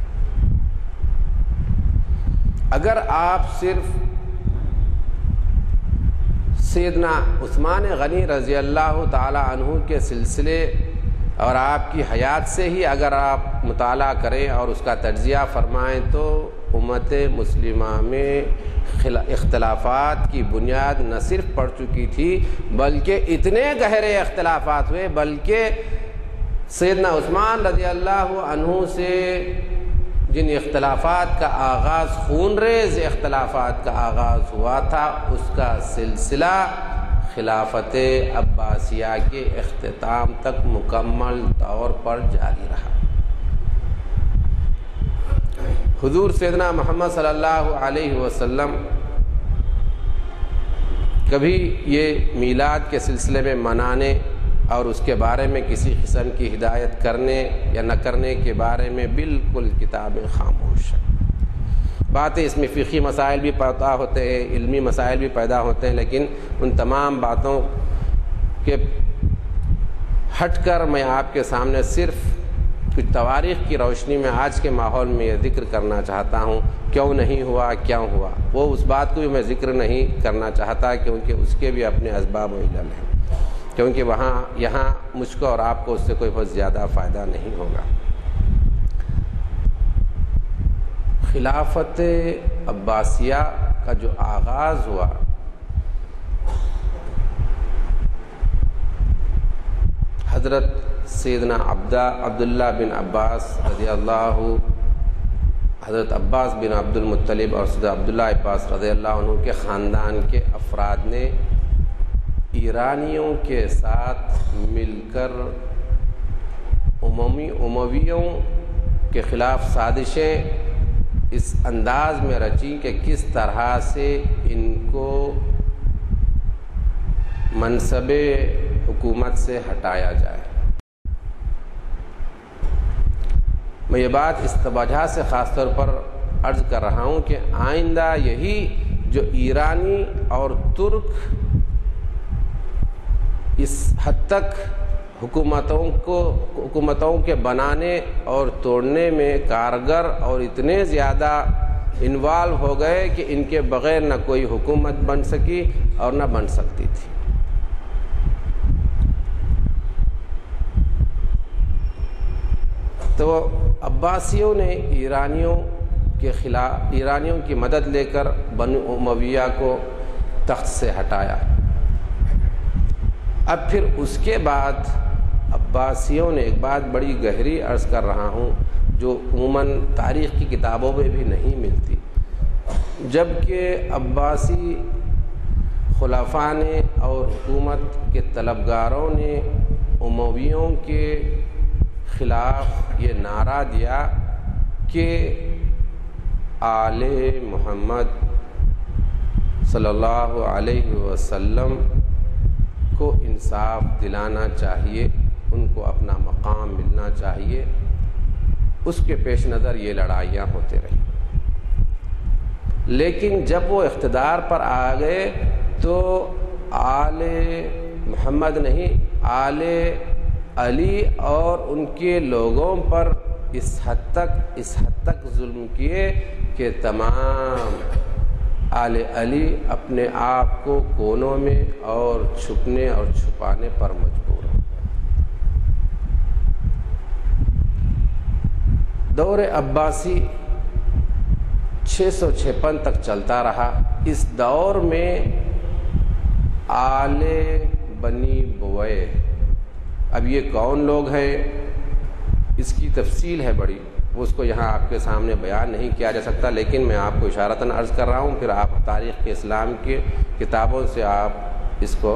اگر آپ صرف سیدنا عثمان غنی رضی اللہ تعالی عنہ کے سلسلے اور آپ کی حیات سے ہی اگر آپ مطالعہ کریں اور اس کا تجزیہ فرمائیں تو امت مسلمہ میں اختلافات کی بنیاد نہ صرف پڑ چکی تھی بلکہ اتنے گہرے اختلافات ہوئے، بلکہ سیدنا عثمان رضی اللہ عنہ سے جن اختلافات کا آغاز، خون ریز اختلافات کا آغاز ہوا تھا، اس کا سلسلہ خلافت عباسیہ کے اختتام تک مکمل طور پر جاری رہا۔ حضور سیدنا محمد صلی اللہ علیہ وسلم کبھی یہ میلاد کے سلسلے میں منانے اور اس کے بارے میں کسی قسم کی ہدایت کرنے یا نہ کرنے کے بارے میں بالکل کتابیں خاموش ہیں۔ باتیں اس میں فقہی مسائل بھی پیدا ہوتے ہیں، علمی مسائل بھی پیدا ہوتے ہیں، لیکن ان تمام باتوں کے ہٹ کر میں آپ کے سامنے صرف کچھ تواریخ کی روشنی میں آج کے ماحول میں یہ ذکر کرنا چاہتا ہوں، کیوں نہیں ہوا، کیوں ہوا۔ وہ اس بات کو بھی میں ذکر نہیں کرنا چاہتا کیونکہ اس کے بھی اپنے اسباب و علل ہیں، کیونکہ یہاں مجھ کو اور آپ کو اس سے کوئی بہت زیادہ فائدہ نہیں ہوگا۔ خلافت عباسیہ کا جو آغاز ہوا حضرت سیدنا عبداللہ بن عباس رضی اللہ، حضرت عباس بن عبد المطلب اور سیدنا عبداللہ عباس رضی اللہ عنہ کے خاندان کے افراد نے ایرانیوں کے ساتھ مل کر امویوں کے خلاف سازشیں اس انداز میں رچی کہ کس طرح سے ان کو منصب حکومت سے ہٹایا جائے۔ میں یہ بات اس وجہ سے خاص طور پر عرض کر رہا ہوں کہ آئندہ یہی جو ایرانی اور ترک اس حد تک حکومتوں کے بنانے اور توڑنے میں کارگر اور اتنے زیادہ انوالو ہو گئے کہ ان کے بغیر نہ کوئی حکومت بن سکی اور نہ بن سکتی تھی۔ تو عباسیوں نے ایرانیوں کی مدد لے کر بنو امیہ کو تخت سے ہٹایا۔ اب پھر اس کے بعد عباسیوں نے ایک بات بڑی گہری عرض کر رہا ہوں جو عموماً تاریخ کی کتابوں میں بھی نہیں ملتی، جبکہ عباسی خلفاء نے اور حکومت کے طلبگاروں نے امویوں کے خلاف یہ نعرہ دیا کہ آل محمد صلی اللہ علیہ وسلم کو انصاف دلانا چاہیے، ان کو اپنا مقام ملنا چاہیے۔ اس کے پیش نظر یہ لڑائیاں ہوتے رہی، لیکن جب وہ اقتدار پر آ گئے تو آل محمد نہیں، آل علی اور ان کے لوگوں پر اس حد تک ظلم کیے کہ تمام آل علی اپنے آپ کو کونوں میں اور چھپنے اور چھپانے پر مجبور ہو۔ دور عباسی 656 تک چلتا رہا۔ اس دور میں آل بنی بوئے، اب یہ کون لوگ ہیں اس کی تفصیل ہے بڑی، اس کو یہاں آپ کے سامنے بیان نہیں کیا جا سکتا، لیکن میں آپ کو اشارتاً عرض کر رہا ہوں، پھر آپ تاریخ کے اسلام کی کتابوں سے آپ اس کو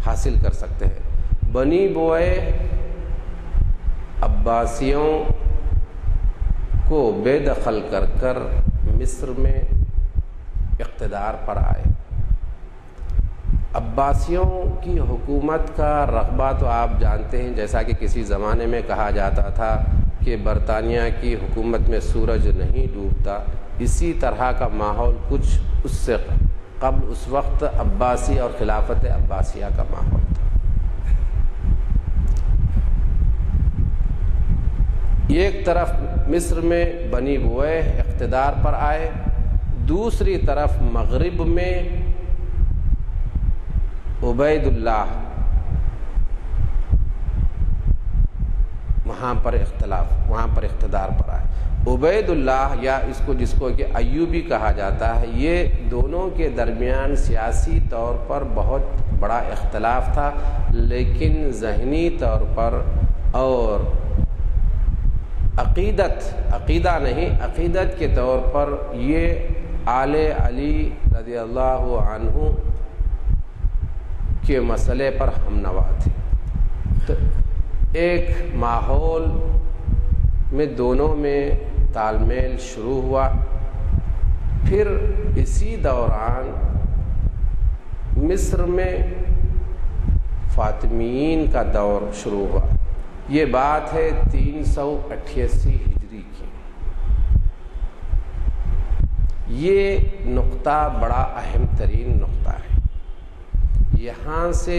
حاصل کر سکتے ہیں۔ بنی بوئے عباسیوں کو بے دخل کر مصر میں اقتدار پر آئے۔ عباسیوں کی حکومت کا رقبہ تو آپ جانتے ہیں، جیسا کہ کسی زمانے میں کہا جاتا تھا کہ برطانیہ کی حکومت میں سورج نہیں ڈوبتا، اسی طرح کا ماحول کچھ اس سے قبل اس وقت عباسی اور خلافت عباسیہ کا ماحول تھا۔ ایک طرف مصر میں بنی بویہ اقتدار پر آئے، دوسری طرف مغرب میں عبید اللہ وہاں پر اقتدار پر آئے۔ عبید اللہ یا جس کو کہ ایوبی کہا جاتا ہے، یہ دونوں کے درمیان سیاسی طور پر بہت بڑا اختلاف تھا، لیکن ذہنی طور پر اور عقیدت کے طور پر یہ آل علی رضی اللہ عنہ کے مسئلے پر ہم نوا تھے۔ تو ایک ماحول میں دونوں میں تال میل شروع ہوا، پھر اسی دوران مصر میں فاطمیین کا دور شروع ہوا۔ یہ بات ہے 388 ہجری کی۔ یہ نقطہ بڑا اہم ترین نقطہ ہے، یہاں سے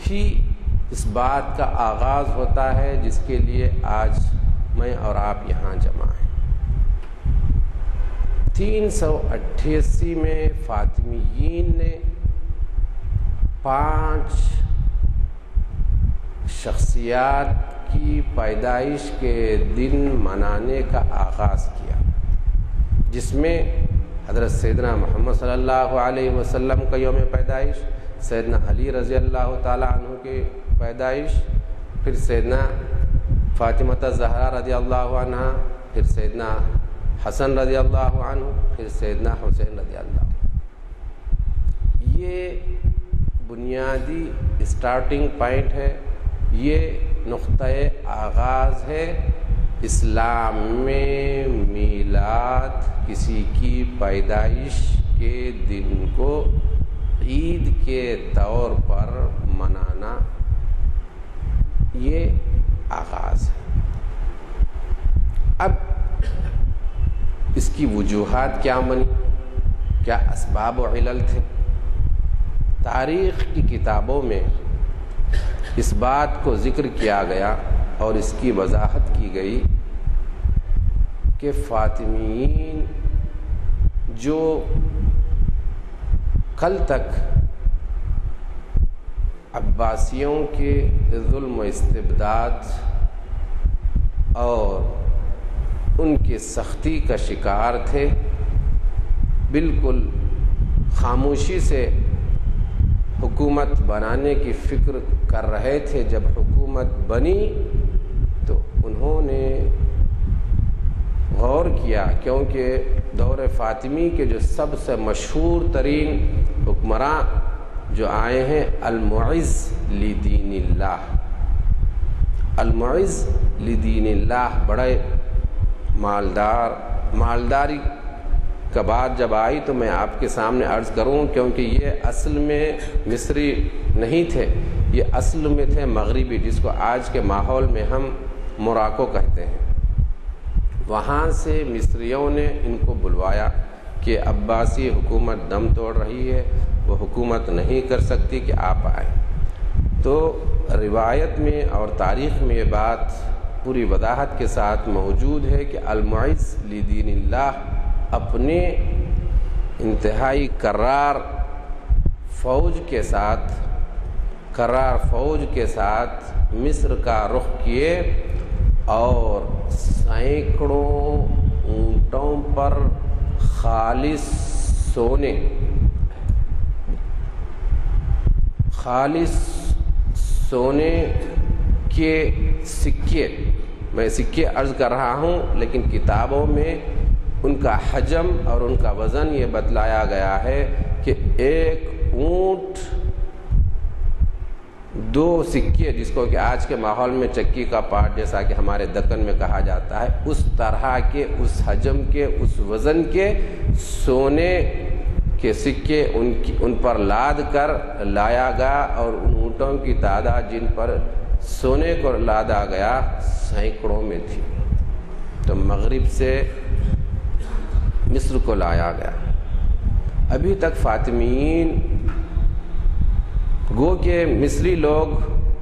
ہی اس بات کا آغاز ہوتا ہے جس کے لیے آج میں اور آپ یہاں جمع ہیں۔ 388 میں فاطمیین نے 5 شخصیات کی پیدائش کے دن منانے کا آغاز کیا، جس میں حضرت سیدنا محمد صلی اللہ علیہ وسلم کا یوم پیدائش، سیدنا علی رضی اللہ تعالیٰ عنہ کی پیدائش، پھر سیدنا فاطمہ الزہرا رضی اللہ عنہ، پھر سیدنا حسن رضی اللہ عنہ، پھر سیدنا حسین رضی اللہ عنہ۔ یہ بنیادی اسٹارٹنگ پوائنٹ ہے، یہ نقطۂ آغاز ہے اسلام میں میلاد کسی کی پیدائش کے دن کو عید کے طور پر منانا، یہ آغاز ہے۔ اب اس کی وجوہات کیا بنی، کیا اسباب و علل تھے؟ تاریخ کی کتابوں میں اس بات کو ذکر کیا گیا اور اس کی وضاحت کی گئی کہ فاطمیین جو کل تک عباسیوں کے ظلم و استبداد اور ان کی سختی کا شکار تھے، بالکل خاموشی سے حکومت بنانے کی فکر کر رہے تھے۔ جب حکومت بنی تو انہوں نے غور کیا، کیونکہ دور فاطمی کے جو سب سے مشہور ترین حکمراں جو آئے ہیں، المعز لدین اللہ، المعز لدین اللہ، بڑے مالداری کا بات جب آئی تو میں آپ کے سامنے عرض کروں، کیونکہ یہ اصل میں مصری نہیں تھے، یہ اصل میں تھے مغربی، جس کو آج کے ماحول میں ہم موراکو کہتے ہیں۔ وہاں سے مصریوں نے ان کو بلوایا کہ عباسی حکومت دم توڑ رہی ہے، وہ حکومت نہیں کر سکتی، کہ آپ آئیں۔ تو روایت میں اور تاریخ میں یہ بات پوری وضاحت کے ساتھ موجود ہے کہ المعز لدین اللہ اپنے انتہائی کرار فوج کے ساتھ مصر کا رخ کیے اور سینکڑوں اونٹوں پر خالص سونے کے سکے، میں سکے عرض کر رہا ہوں، لیکن کتابوں میں ان کا حجم اور ان کا وزن یہ بتلایا گیا ہے کہ ایک اونٹ 2 سکے، جس کو کہ آج کے ماحول میں چکی کا پاٹ جیسا کہ ہمارے دکن میں کہا جاتا ہے، اس طرح کے، اس حجم کے، اس وزن کے سونے کہ سکے ان پر لاد کر لایا گیا، اور ان اونٹوں کی تعداد جن پر سونے کو لادا گیا سینکڑوں میں تھی۔ تو مغرب سے مصر کو لایا گیا۔ ابھی تک فاطمیین گو کہ مصری لوگ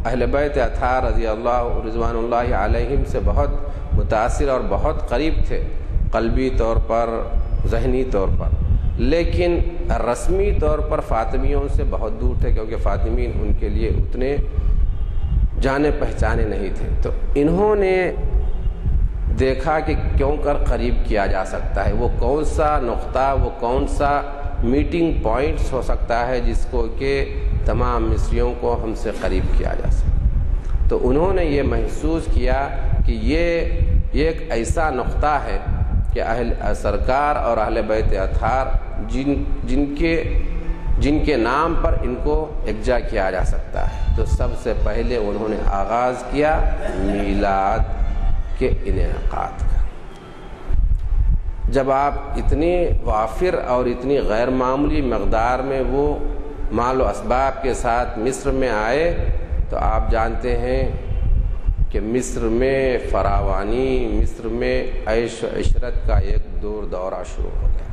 اہل بیت اطہار رضی اللہ رضوان اللہ علیہم سے بہت متاثر اور بہت قریب تھے، قلبی طور پر، ذہنی طور پر، لیکن رسمی طور پر فاطمیوں سے بہت دور تھے، کیونکہ فاطمیین ان کے لیے اتنے جانے پہچانے نہیں تھے۔ تو انہوں نے دیکھا کہ کیوں کر قریب کیا جا سکتا ہے، وہ کون سا نقطہ، وہ کون سا میٹنگ پوائنٹس ہو سکتا ہے جس کو کہ تمام مصریوں کو ہم سے قریب کیا جا سکے۔ تو انہوں نے یہ محسوس کیا کہ یہ ایک ایسا نقطہ ہے کہ سرکار اور اہل بیت اطہار جن کے نام پر ان کو یکجا کیا جا سکتا ہے۔ تو سب سے پہلے انہوں نے آغاز کیا میلاد کے انعقاد کا۔ جب آپ اتنی وافر اور اتنی غیر معمولی مقدار میں وہ مال و اسباب کے ساتھ مصر میں آئے تو آپ جانتے ہیں کہ مصر میں فراوانی، مصر میں عیش و عشرت کا ایک دورہ شروع ہو گیا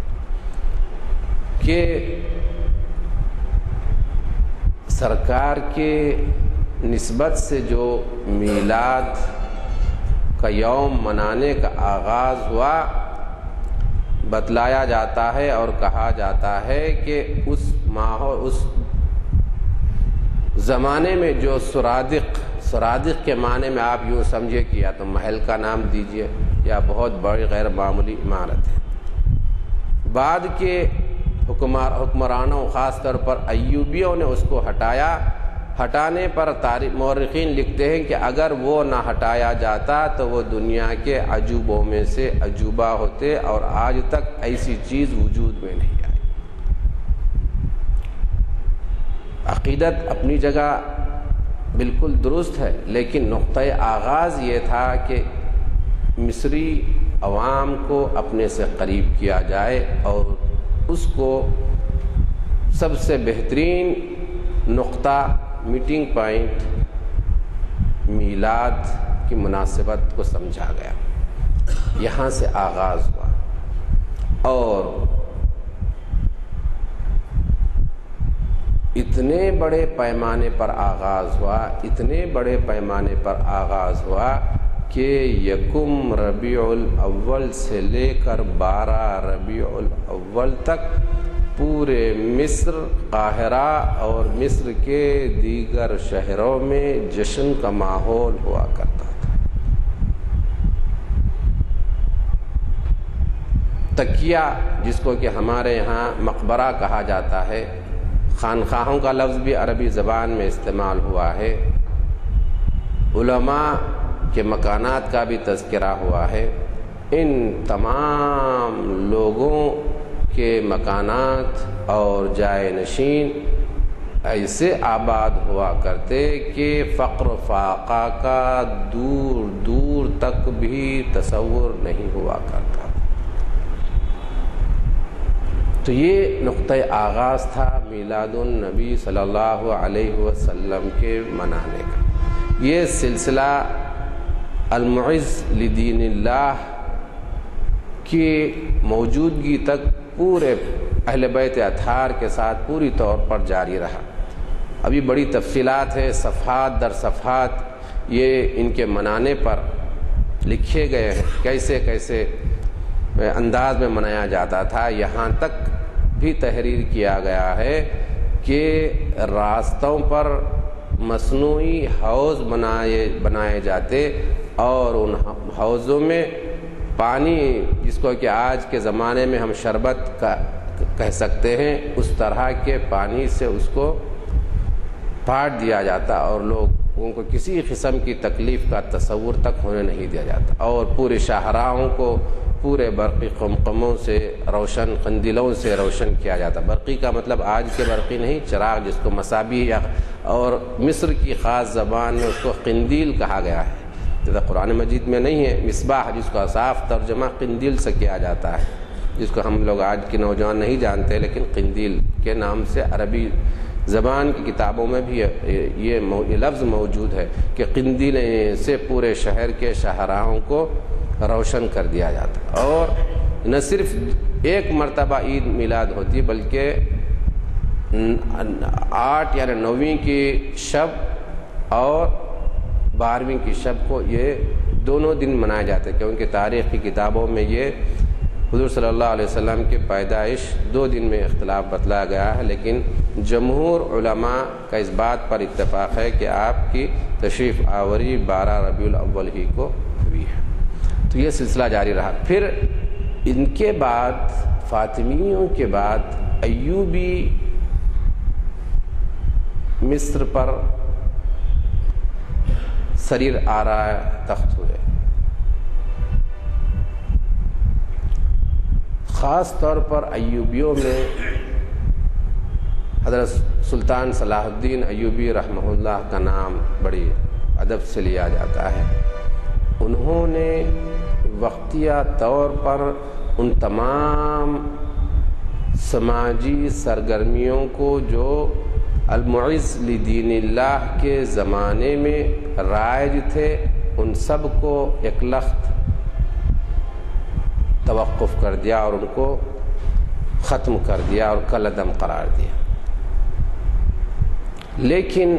کہ سرکار کے نسبت سے جو میلاد کا یوم منانے کا آغاز ہوا، بتلایا جاتا ہے اور کہا جاتا ہے کہ اس زمانے میں جو سرادق کے معنی میں آپ یوں سمجھے کہ یا تو محل کا نام دیجئے یا بہت بڑی غیر معمولی عمارت ہے۔ بعد کے حکمرانوں، خاص طور پر ایوبیوں نے اس کو ہٹانے پر مورخین لکھتے ہیں کہ اگر وہ نہ ہٹایا جاتا تو وہ دنیا کے عجوبوں میں سے عجوبہ ہوتے، اور آج تک ایسی چیز وجود میں نہیں آئی۔ عقیدت اپنی جگہ بالکل درست ہے، لیکن نقطۂ آغاز یہ تھا کہ مصری عوام کو اپنے سے قریب کیا جائے، اور اس کو سب سے بہترین نقطہ، میٹنگ پوائنٹ میلاد کی مناسبت کو سمجھا گیا۔ یہاں سے آغاز ہوا، اور اتنے بڑے پیمانے پر آغاز ہوا کہ یکم ربیع الاول سے لے کر 12 ربیع الاول تک پورے مصر، قاہرہ اور مصر کے دیگر شہروں میں جشن کا ماحول ہوا کرتا تھا۔ تکیہ، جس کو کہ ہمارے یہاں مقبرہ کہا جاتا ہے، خانقاہوں کا لفظ بھی عربی زبان میں استعمال ہوا ہے، علماء کے مکانات کا بھی تذکرہ ہوا ہے۔ ان تمام لوگوں کے مکانات اور جائے نشین ایسے آباد ہوا کرتے کہ فقر و فاقہ کا دور دور تک بھی تصور نہیں ہوا کرتا۔ تو یہ نقطۂ آغاز تھا میلاد النبی صلی اللہ علیہ وسلم کے منانے کا۔ یہ سلسلہ المعز لدین اللہ کی موجودگی تک پورے اہل بیت اطہار کے ساتھ پوری طور پر جاری رہا۔ ابھی بڑی تفصیلات ہے، صفحات در صفحات یہ ان کے منانے پر لکھے گئے ہیں، کیسے کیسے انداز میں منایا جاتا تھا۔ یہاں تک بھی تحریر کیا گیا ہے کہ راستوں پر مصنوعی حوض بنائے جاتے، اور ان حوضوں میں پانی، جس کو کہ آج کے زمانے میں ہم شربت کا کہہ سکتے ہیں، اس طرح کے پانی سے اس کو پاٹ دیا جاتا، اور لوگوں کو کسی قسم کی تکلیف کا تصور تک ہونے نہیں دیا جاتا، اور پورے شاہراہوں کو پورے برقی قمقموں سے روشن، قندیلوں سے روشن کیا جاتا۔ برقی کا مطلب آج کے برقی نہیں، چراغ، جس کو مصابیح، اور مصر کی خاص زبان میں اس کو قندیل کہا گیا ہے، جیسا قرآن مجید میں نہیں ہے، مصباح، جس کا صاف ترجمہ قندیل سے کیا جاتا ہے۔ جس کو ہم لوگ آج کے نوجوان نہیں جانتے، لیکن قندیل کے نام سے عربی زبان کی کتابوں میں بھی یہ لفظ موجود ہے کہ قندیل سے پورے شہر کے شاہراہوں کو روشن کر دیا جاتا، اور نہ صرف ایک مرتبہ عید میلاد ہوتی ہے بلکہ 8 یعنی 9ویں کی شب اور 12ویں کی شب کو یہ دونوں دن منائے جاتے ہیں، کیونکہ تاریخ کی کتابوں میں یہ حضور صلی اللہ علیہ وسلم کی پیدائش 2 دن میں اختلاف بتلایا گیا ہے، لیکن جمہور علماء کا اس بات پر اتفاق ہے کہ آپ کی تشریف آوری 12 ربیع الاول ہی کو ہوئی ہے۔ تو یہ سلسلہ جاری رہا۔ پھر ان کے بعد فاطمیوں کے بعد ایوبی مصر پر سریر آرا تخت ہوئے۔ خاص طور پر ایوبیوں میں حضرت سلطان صلاح الدین ایوبی رحمہ اللہ کا نام بڑی ادب سے لیا جاتا ہے۔ انہوں نے وقتیہ طور پر ان تمام سماجی سرگرمیوں کو جو المعز لدین اللہ کے زمانے میں رائج تھے ان سب کو ایک لخت توقف کر دیا اور ان کو ختم کر دیا اور کالعدم قرار دیا۔ لیکن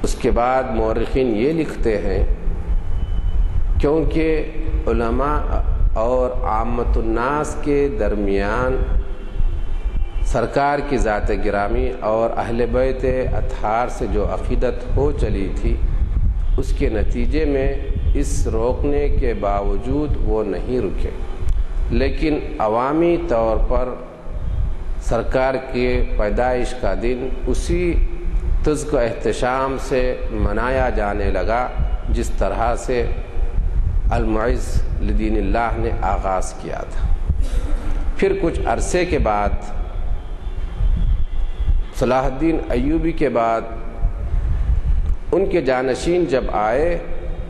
اس کے بعد مورخین یہ لکھتے ہیں کیونکہ علماء اور عامت الناس کے درمیان سرکار کی ذات گرامی اور اہل بیت اطہار سے جو عقیدت ہو چلی تھی، اس کے نتیجے میں اس روکنے کے باوجود وہ نہیں رکے، لیکن عوامی طور پر سرکار کے پیدائش کا دن اسی تزک و احتشام سے منایا جانے لگا جس طرح سے المعز لدین اللہ نے آغاز کیا تھا۔ پھر کچھ عرصے کے بعد صلاح الدین ایوبی کے بعد ان کے جانشین جب آئے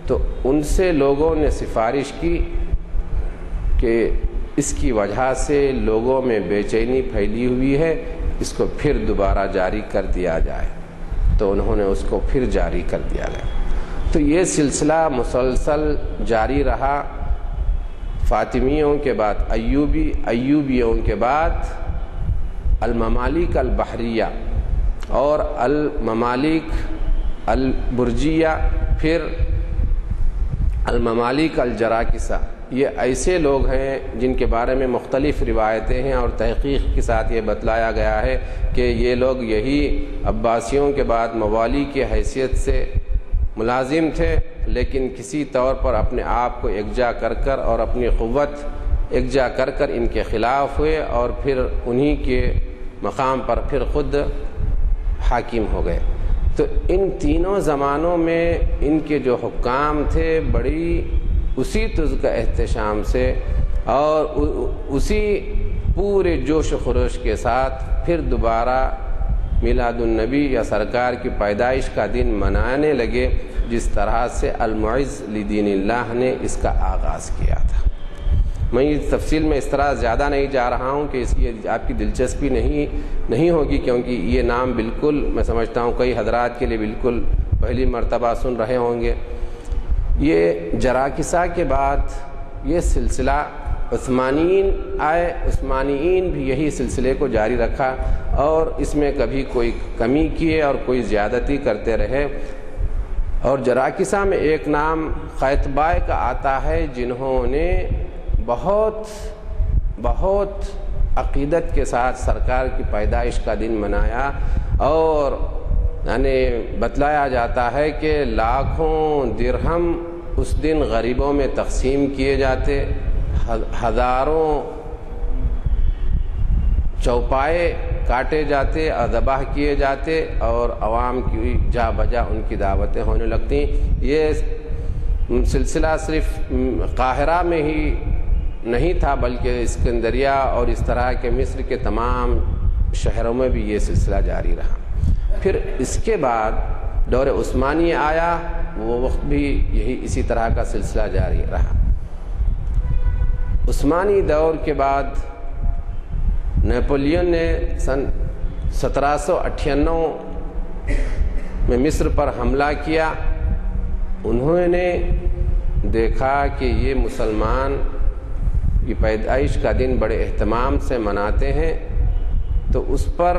تو ان سے لوگوں نے سفارش کی کہ اس کی وجہ سے لوگوں میں بے چینی پھیلی ہوئی ہے، اس کو پھر دوبارہ جاری کر دیا جائے، تو انہوں نے اس کو پھر جاری کر دیا گیا۔ تو یہ سلسلہ مسلسل جاری رہا۔ فاطمیوں کے بعد ایوبیوں کے بعد الممالک البحریہ اور الممالک البرجیہ، پھر الممالک الجراکسہ۔ یہ ایسے لوگ ہیں جن کے بارے میں مختلف روایتیں ہیں اور تحقیق کے ساتھ یہ بتلایا گیا ہے کہ یہ لوگ یہی عباسیوں کے بعد موالی کی حیثیت سے ملازم تھے، لیکن کسی طور پر اپنے آپ کو یکجا کر کر اور اپنی قوت یکجا کر کر ان کے خلاف ہوئے اور پھر انہی کے مقام پر پھر خود حاکم ہو گئے۔ تو ان تینوں زمانوں میں ان کے جو حکام تھے بڑی اسی تزک احتشام سے اور اسی پورے جوش و خروش کے ساتھ پھر دوبارہ میلاد النبی یا سرکار کی پیدائش کا دن منانے لگے جس طرح سے المعز لدین اللہ نے اس کا آغاز کیا تھا۔ میں اس تفصیل میں اس طرح زیادہ نہیں جا رہا ہوں کہ اس کی آپ کی دلچسپی نہیں ہوگی، کیونکہ یہ نام بالکل میں سمجھتا ہوں کئی حضرات کے لیے بالکل پہلی مرتبہ سن رہے ہوں گے۔ یہ جراکسہ کے بعد یہ سلسلہ عثمانیین آئے، عثمانیین بھی یہی سلسلے کو جاری رکھا اور اس میں کبھی کوئی کمی کیے اور کوئی زیادتی کرتے رہے۔ اور جراکسہ میں ایک نام قیتبائے کا آتا ہے جنہوں نے بہت عقیدت کے ساتھ سرکار کی پیدائش کا دن منایا، اور یعنی بتلایا جاتا ہے کہ لاکھوں درہم اس دن غریبوں میں تقسیم کیے جاتے، ہزاروں چوپائے کاٹے جاتے اور ذبح کیے جاتے اور عوام کی جا بجا ان کی دعوتیں ہونے لگتی۔ یہ سلسلہ صرف قاہرہ میں ہی نہیں تھا بلکہ اسکندریہ اور اس طرح کے مصر کے تمام شہروں میں بھی یہ سلسلہ جاری رہا۔ پھر اس کے بعد دور عثمانی آیا، وہ وقت بھی یہی اسی طرح کا سلسلہ جاری رہا۔ عثمانی دور کے بعد نیپولین نے سن 1798 میں مصر پر حملہ کیا. انہوں نے دیکھا کہ یہ مسلمان کی پیدائش کا دن بڑے اہتمام سے مناتے ہیں، تو اس پر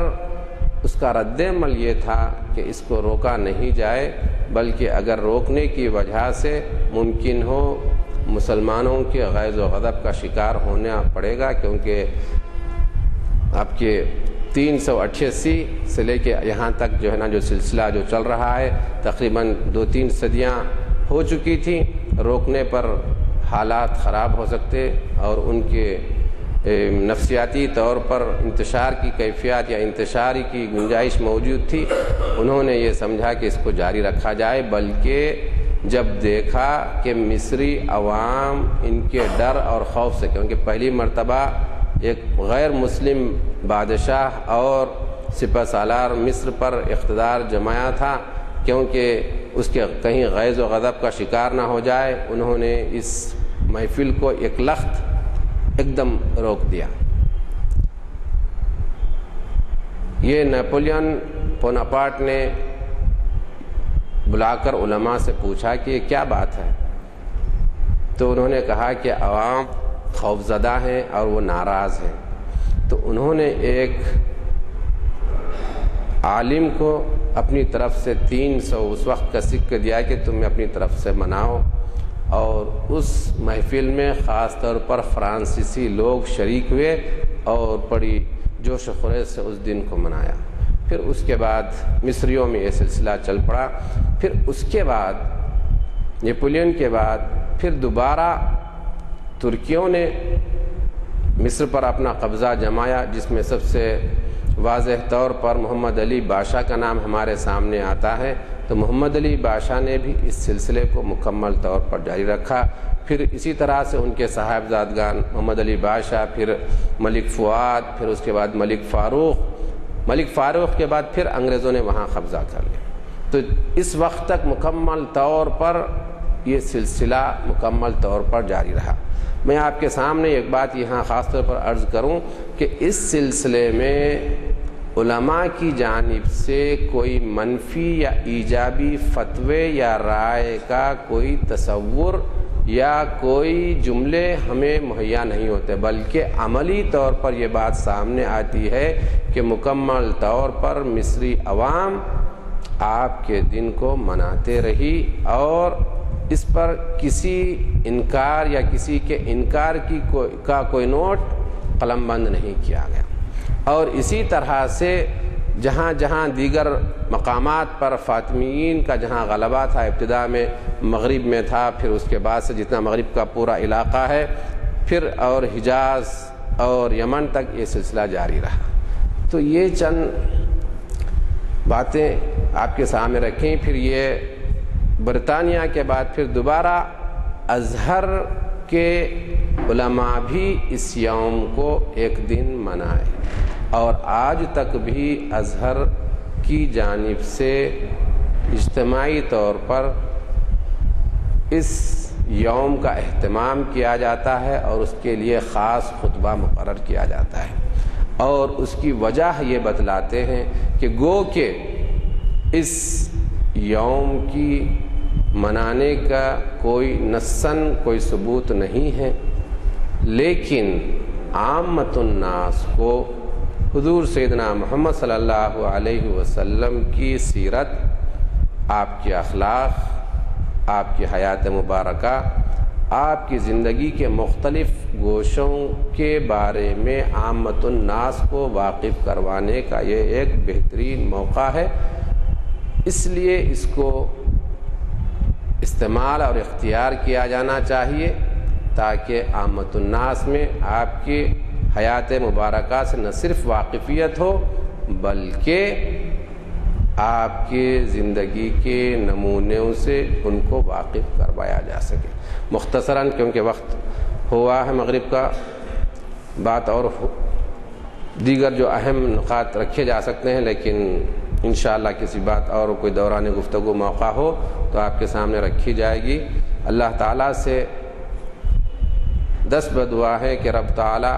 اس کا رد عمل یہ تھا کہ اس کو روکا نہیں جائے، بلکہ اگر روکنے کی وجہ سے ممکن ہو مسلمانوں کے غیظ و غضب کا شکار ہونا پڑے گا، کیونکہ آپ کے 388 سے لے کے یہاں تک جو ہے نا جو سلسلہ جو چل رہا ہے تقریباً 2-3 صدیاں ہو چکی تھیں. روکنے پر حالات خراب ہو سکتے اور ان کے نفسیاتی طور پر انتشار کی کیفیت یا انتشاری کی گنجائش موجود تھی. انہوں نے یہ سمجھا کہ اس کو جاری رکھا جائے، بلکہ جب دیکھا کہ مصری عوام ان کے ڈر اور خوف سے، کیونکہ پہلی مرتبہ ایک غیر مسلم بادشاہ اور سپہ سالار مصر پر اقتدار جمایا تھا، کیونکہ اس کے کہیں غیظ و غضب کا شکار نہ ہو جائے، انہوں نے اس محفل کو ایک لخت ایک دم روک دیا. یہ نیپولین بوناپارٹ نے بلا کر علماء سے پوچھا کہ یہ کیا بات ہے، تو انہوں نے کہا کہ عوام خوفزدہ ہیں اور وہ ناراض ہیں. تو انہوں نے ایک عالم کو اپنی طرف سے 300 اس وقت کا سکہ دیا کہ تم اپنی طرف سے مناؤ، اور اس محفل میں خاص طور پر فرانسیسی لوگ شریک ہوئے اور بڑی جوش و خروش سے اس دن کو منایا. پھر اس کے بعد مصریوں میں یہ سلسلہ چل پڑا. پھر اس کے بعد نیپولین کے بعد پھر دوبارہ ترکیوں نے مصر پر اپنا قبضہ جمایا، جس میں سب سے واضح طور پر محمد علی بادشاہ کا نام ہمارے سامنے آتا ہے. تو محمد علی بادشاہ نے بھی اس سلسلے کو مکمل طور پر جاری رکھا. پھر اسی طرح سے ان کے صاحبزادگان محمد علی بادشاہ، پھر ملک فؤاد، پھر اس کے بعد ملک فاروق کے بعد پھر انگریزوں نے وہاں قبضہ کر لیا. تو اس وقت تک مکمل طور پر یہ سلسلہ مکمل طور پر جاری رہا. میں آپ کے سامنے ایک بات یہاں خاص طور پر عرض کروں کہ اس سلسلے میں علماء کی جانب سے کوئی منفی یا ایجابی فتوے یا رائے کا کوئی تصور یا کوئی جملے ہمیں مہیا نہیں ہوتے، بلکہ عملی طور پر یہ بات سامنے آتی ہے کہ مکمل طور پر مصری عوام آپ کے دن کو مناتے رہی، اور اس پر کسی انکار یا کسی کے انکار کا کوئی نوٹ قلم بند نہیں کیا گیا. اور اسی طرح سے جہاں جہاں دیگر مقامات پر فاطمیین کا جہاں غلبہ تھا، ابتدا میں مغرب میں تھا، پھر اس کے بعد سے جتنا مغرب کا پورا علاقہ ہے، پھر اور حجاز اور یمن تک یہ سلسلہ جاری رہا. تو یہ چند باتیں آپ کے سامنے رکھیں. پھر یہ برطانیہ کے بعد پھر دوبارہ ازہر کے علماء بھی اس یوم کو ایک دن منائے، اور آج تک بھی ازہر کی جانب سے اجتماعی طور پر اس یوم کا اہتمام کیا جاتا ہے اور اس کے لیے خاص خطبہ مقرر کیا جاتا ہے. اور اس کی وجہ یہ بتلاتے ہیں کہ گو کہ اس یوم کی منانے کا کوئی نصاً کوئی ثبوت نہیں ہے، لیکن عامۃ الناس کو حضور سیدنا محمد صلی اللہ علیہ وسلم کی سیرت، آپ کے اخلاق، آپ کی حیات مبارکہ، آپ کی زندگی کے مختلف گوشوں کے بارے میں عامۃ الناس کو واقف کروانے کا یہ ایک بہترین موقع ہے. اس لیے اس کو استعمال اور اختیار کیا جانا چاہیے، تاکہ عامۃ الناس میں آپ کی حیات مبارکہ سے نہ صرف واقفیت ہو، بلکہ آپ کی زندگی کے نمونوں سے ان کو واقف کروایا جا سکے. مختصراً کیونکہ وقت ہوا ہے مغرب کا، بات اور دیگر جو اہم نقاط رکھے جا سکتے ہیں، لیکن انشاءاللہ کسی بات اور کوئی دوران گفتگو موقع ہو تو آپ کے سامنے رکھی جائے گی. اللہ تعالیٰ سے 10 بدعا ہے کہ رب تعالی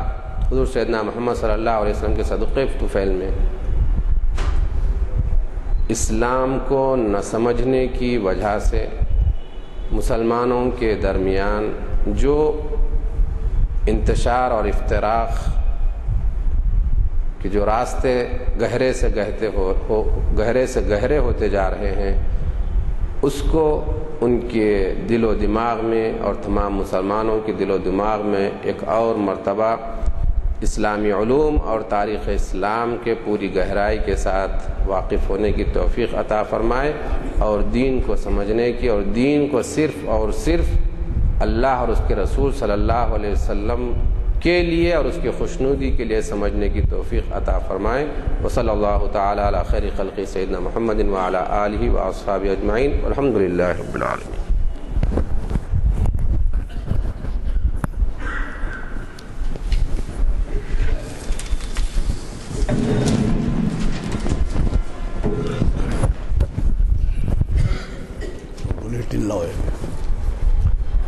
حضور سیدنا محمد صلی اللہ علیہ وسلم کے صدقے طفیل میں اسلام کو نہ سمجھنے کی وجہ سے مسلمانوں کے درمیان جو انتشار اور افتراق کہ جو راستے گہرے سے گہرے ہوتے جا رہے ہیں، اس کو ان کے دل و دماغ میں اور تمام مسلمانوں کے دل و دماغ میں ایک اور مرتبہ اسلامی علوم اور تاریخ اسلام کے پوری گہرائی کے ساتھ واقف ہونے کی توفیق عطا فرمائے، اور دین کو سمجھنے کی اور دین کو صرف اور صرف اللہ اور اس کے رسول صلی اللہ علیہ وسلم کے لیے اور اس کی خوشنودی کے لیے سمجھنے کی توفیق عطا فرمائے۔ وصلی اللہ تعالی علی خیر خلق سیدنا محمد وعلی آلہ واصحابہ اجمعین، والحمد للہ رب العالمین۔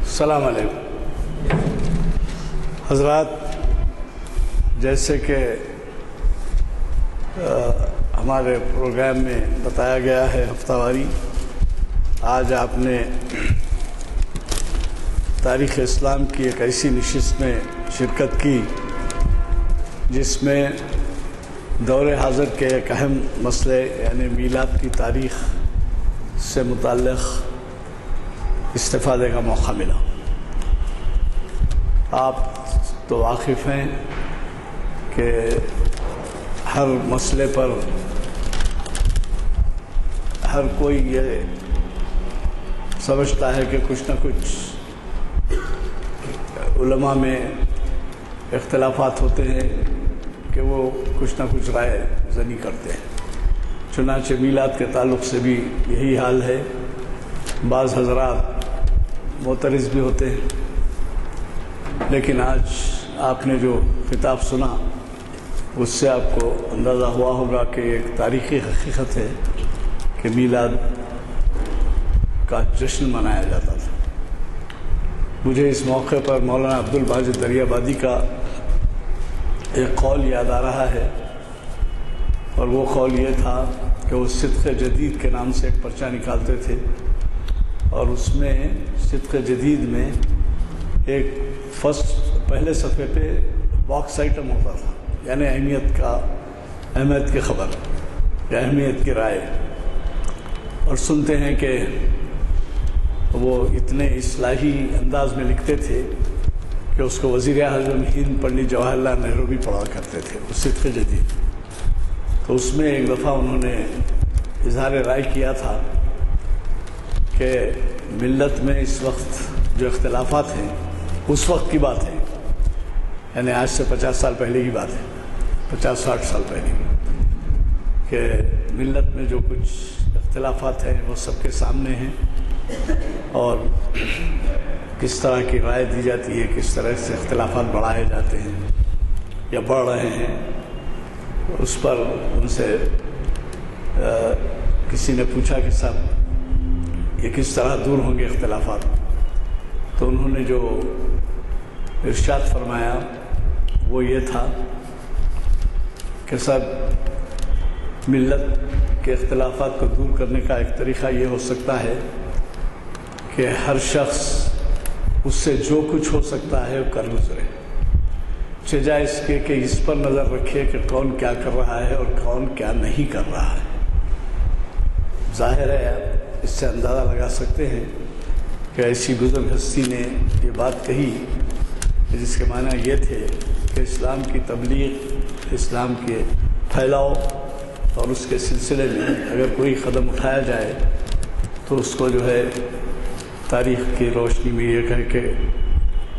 السلام علیکم حضرات، جیسے کہ ہمارے پروگرام میں بتایا گیا ہے ہفتہ واری، آج آپ نے تاریخ اسلام کی ایک ایسی نشست میں شرکت کی جس میں دور حاضر کے ایک اہم مسئلے یعنی میلاد کی تاریخ سے متعلق استفادے کا موقع ملا۔ آپ تو واقف ہیں کہ ہر مسئلے پر ہر کوئی یہ سمجھتا ہے کہ کچھ نہ کچھ علماء میں اختلافات ہوتے ہیں کہ وہ کچھ نہ کچھ رائے زنی کرتے ہیں۔ چنانچہ میلاد کے تعلق سے بھی یہی حال ہے، بعض حضرات معترض بھی ہوتے ہیں، لیکن آج آپ نے جو خطاب سنا اس سے آپ کو اندازہ ہوا ہوگا کہ ایک تاریخی حقیقت ہے کہ میلاد کا جشن منایا جاتا تھا۔ مجھے اس موقع پر مولانا عبدالباجد دریابادی کا ایک قول یاد آ رہا ہے، اور وہ قول یہ تھا کہ وہ صدق جدید کے نام سے ایک پرچہ نکالتے تھے، اور اس میں صدق جدید میں ایک پہلے صفحے پہ باکس آئٹم ہوتا تھا، یعنی اہمیت کی خبر یا اہمیت کی رائے، اور سنتے ہیں کہ وہ اتنے اصلاحی انداز میں لکھتے تھے کہ اس کو وزیر اعظم ہند پنڈت جواہر لال نہرو بھی پڑھا کرتے تھے، اس صدق جدید۔ تو اس میں ایک دفعہ انہوں نے اظہار رائے کیا تھا کہ ملت میں اس وقت جو اختلافات ہیں اس وقت کی بات ہے، یعنی آج سے 50 سال پہلے کی بات ہے، 50-60 سال پہلے کی، کہ ملت میں جو کچھ اختلافات ہیں وہ سب کے سامنے ہیں، اور کس طرح کی رائے دی جاتی ہے، کس طرح سے اختلافات بڑھائے جاتے ہیں یا بڑھ رہے ہیں۔ اس پر ان سے کسی نے پوچھا کہ صاحب یہ کس طرح دور ہوں گے اختلافات، تو انہوں نے جو ارشاد فرمایا وہ یہ تھا کہ صاحب ملت کے اختلافات کو دور کرنے کا ایک طریقہ یہ ہو سکتا ہے کہ ہر شخص اس سے جو کچھ ہو سکتا ہے وہ کر گزرے، سجائے اس کے کہ اس پر نظر رکھے کہ کون کیا کر رہا ہے اور کون کیا نہیں کر رہا ہے۔ ظاہر ہے اس سے اندازہ لگا سکتے ہیں کہ ایسی بزرگ ہستی نے یہ بات کہی جس کے معنی یہ تھے کہ اسلام کی تبلیغ، اسلام کے پھیلاؤ اور اس کے سلسلے میں اگر کوئی قدم اٹھایا جائے تو اس کو جو ہے تاریخ کی روشنی میں یہ کہہ کے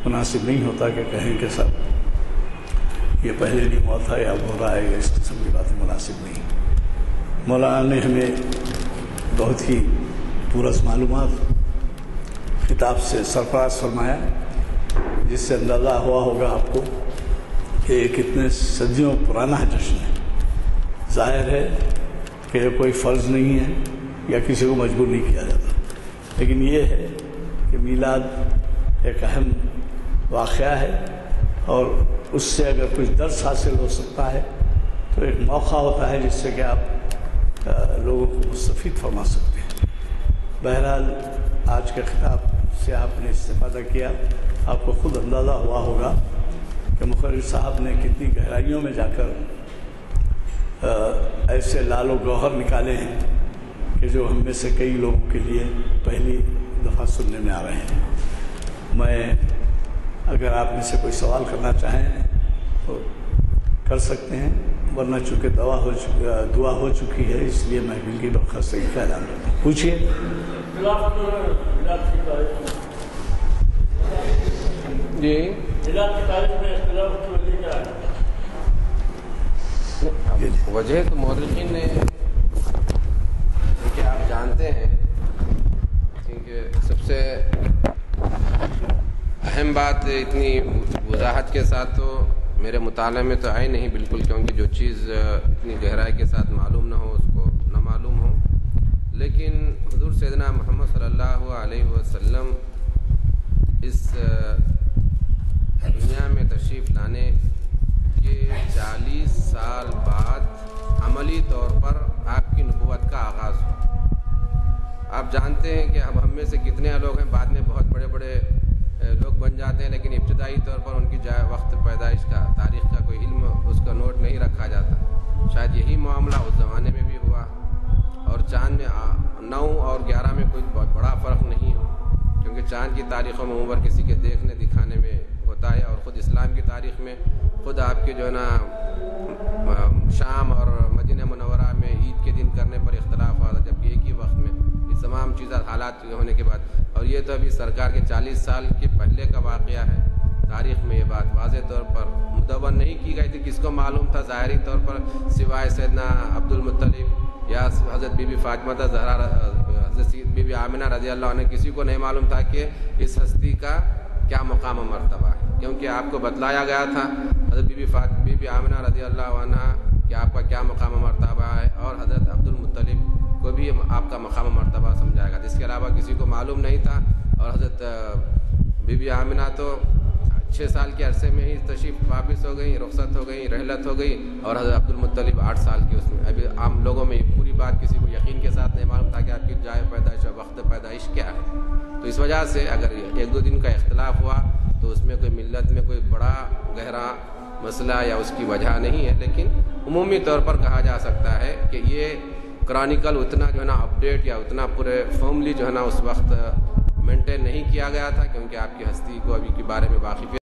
مناسب نہیں ہوتا کہ کہیں کہ سب یہ پہلے نہیں ہوا تھا یا ہو رہا ہے، اس قسم کی باتیں مناسب نہیں۔ مولانا نے ہمیں بہت ہی پورس معلومات خطاب سے سرفراز فرمایا، جس سے اندازہ ہوا ہوگا آپ کو کہ یہ کتنے صدیوں پرانا جشن ہے۔ ظاہر ہے کہ یہ کوئی فرض نہیں ہے یا کسی کو مجبور نہیں کیا جاتا، لیکن یہ ہے کہ میلاد ایک اہم واقعہ ہے، اور اس سے اگر کچھ درس حاصل ہو سکتا ہے تو ایک موقع ہوتا ہے جس سے کہ آپ لوگوں کو مستفید فرما سکتے ہیں۔ بہرحال آج کے خطاب سے آپ نے استفادہ کیا، آپ کو خود اندازہ ہوا ہوگا کہ مقرر صاحب نے کتنی گہرائیوں میں جا کر ایسے لال و گوہر نکالے ہیں کہ جو ہم میں سے کئی لوگوں کے لیے پہلی دفعہ سننے میں آ رہے ہیں۔ میں اگر آپ میں سے کوئی سوال کرنا چاہیں تو کر سکتے ہیں، ورنہ چونکہ دعا ہو چکی ہے اس لیے میں محفل کی درخواست سے اعلان کرتا ہوں۔ پوچھیے۔ جی وجہ تو مورخین نے، کیونکہ آپ جانتے ہیں کیونکہ سب سے اہم بات اتنی وضاحت کے ساتھ تو میرے مطالعے میں تو آئی نہیں بالکل، کیونکہ جو چیز اتنی گہرائی کے ساتھ معلوم نہ ہو اس کو نہ معلوم ہو، لیکن حضور سیدنا محمد صلی اللہ علیہ وسلم اس دنیا میں تشریف لانے کے 40 سال بعد عملی طور پر آپ کی نبوت کا آغاز ہو۔ آپ جانتے ہیں کہ اب ہم میں سے کتنے لوگ ہیں، بعد میں بہت بڑے بڑے لوگ بن جاتے ہیں، لیکن ابتدائی طور پر ان کی وقت پیدائش کا، تاریخ کا کوئی علم اس کا نوٹ نہیں رکھا جاتا۔ شاید یہی معاملہ اس زمانے میں بھی ہوا، اور چاند میں 9 اور 11 میں کوئی بہت بڑا فرق نہیں ہو، کیونکہ چاند کی تاریخوں میں عمر کسی کے دیکھنے دکھانے میں ہوتا ہے، اور خود اسلام کی تاریخ میں خود آپ کے جو ہے نا شام اور مدینہ منورہ میں عید کے دن کرنے پر اختلاف ہوا تھا، جبکہ ایک ہی وقت میں یہ تمام چیزیں حالات ہونے کے بعد، اور یہ تو ابھی سرکار کے 40 سال کے پہلے کا واقعہ ہے۔ تاریخ میں یہ بات واضح طور پر مدون نہیں کی گئی تھی، کس کو معلوم تھا ظاہری طور پر سوائے سیدنا عبد المطلب یا حضرت بی بی فاطمہ زہرا، حضرت بی بی آمنہ رضی اللہ عنہ، کسی کو نہیں معلوم تھا کہ اس ہستی کا کیا مقام و مرتبہ ہے، کیونکہ آپ کو بتلایا گیا تھا حضرت بی بی آمنہ رضی اللہ عنہ کہ آپ کا کیا مقام و مرتبہ ہے، اور حضرت عبد المطلب کو بھی آپ کا مقام و مرتبہ سمجھایا گیا، جس کے علاوہ کسی کو معلوم نہیں تھا۔ اور حضرت بی بی آمنہ تو 6 سال کے عرصے میں ہی تشریف واپس ہو گئی، رخصت ہو گئی، رحلت ہو گئی، اور حضرت عبد المطلب 8 سال کی اس میں۔ ابھی عام لوگوں میں پوری بات کسی کو یقین کے ساتھ نہیں معلوم تھا کہ آپ کی جائے پیدائش اور وقت پیدائش کیا ہے۔ تو اس وجہ سے اگر 1-2 دن کا اختلاف ہوا تو اس میں کوئی ملت میں کوئی بڑا گہرا مسئلہ یا اس کی وجہ نہیں ہے، لیکن عمومی طور پر کہا جا سکتا ہے کہ یہ کرانیکل اتنا جو ہے نا اپڈیٹ یا اتنا پورے فارملی جو ہے نا اس وقت مینٹین نہیں کیا گیا تھا، کیونکہ آپ کی ہستی کو ابھی کے بارے میں واقف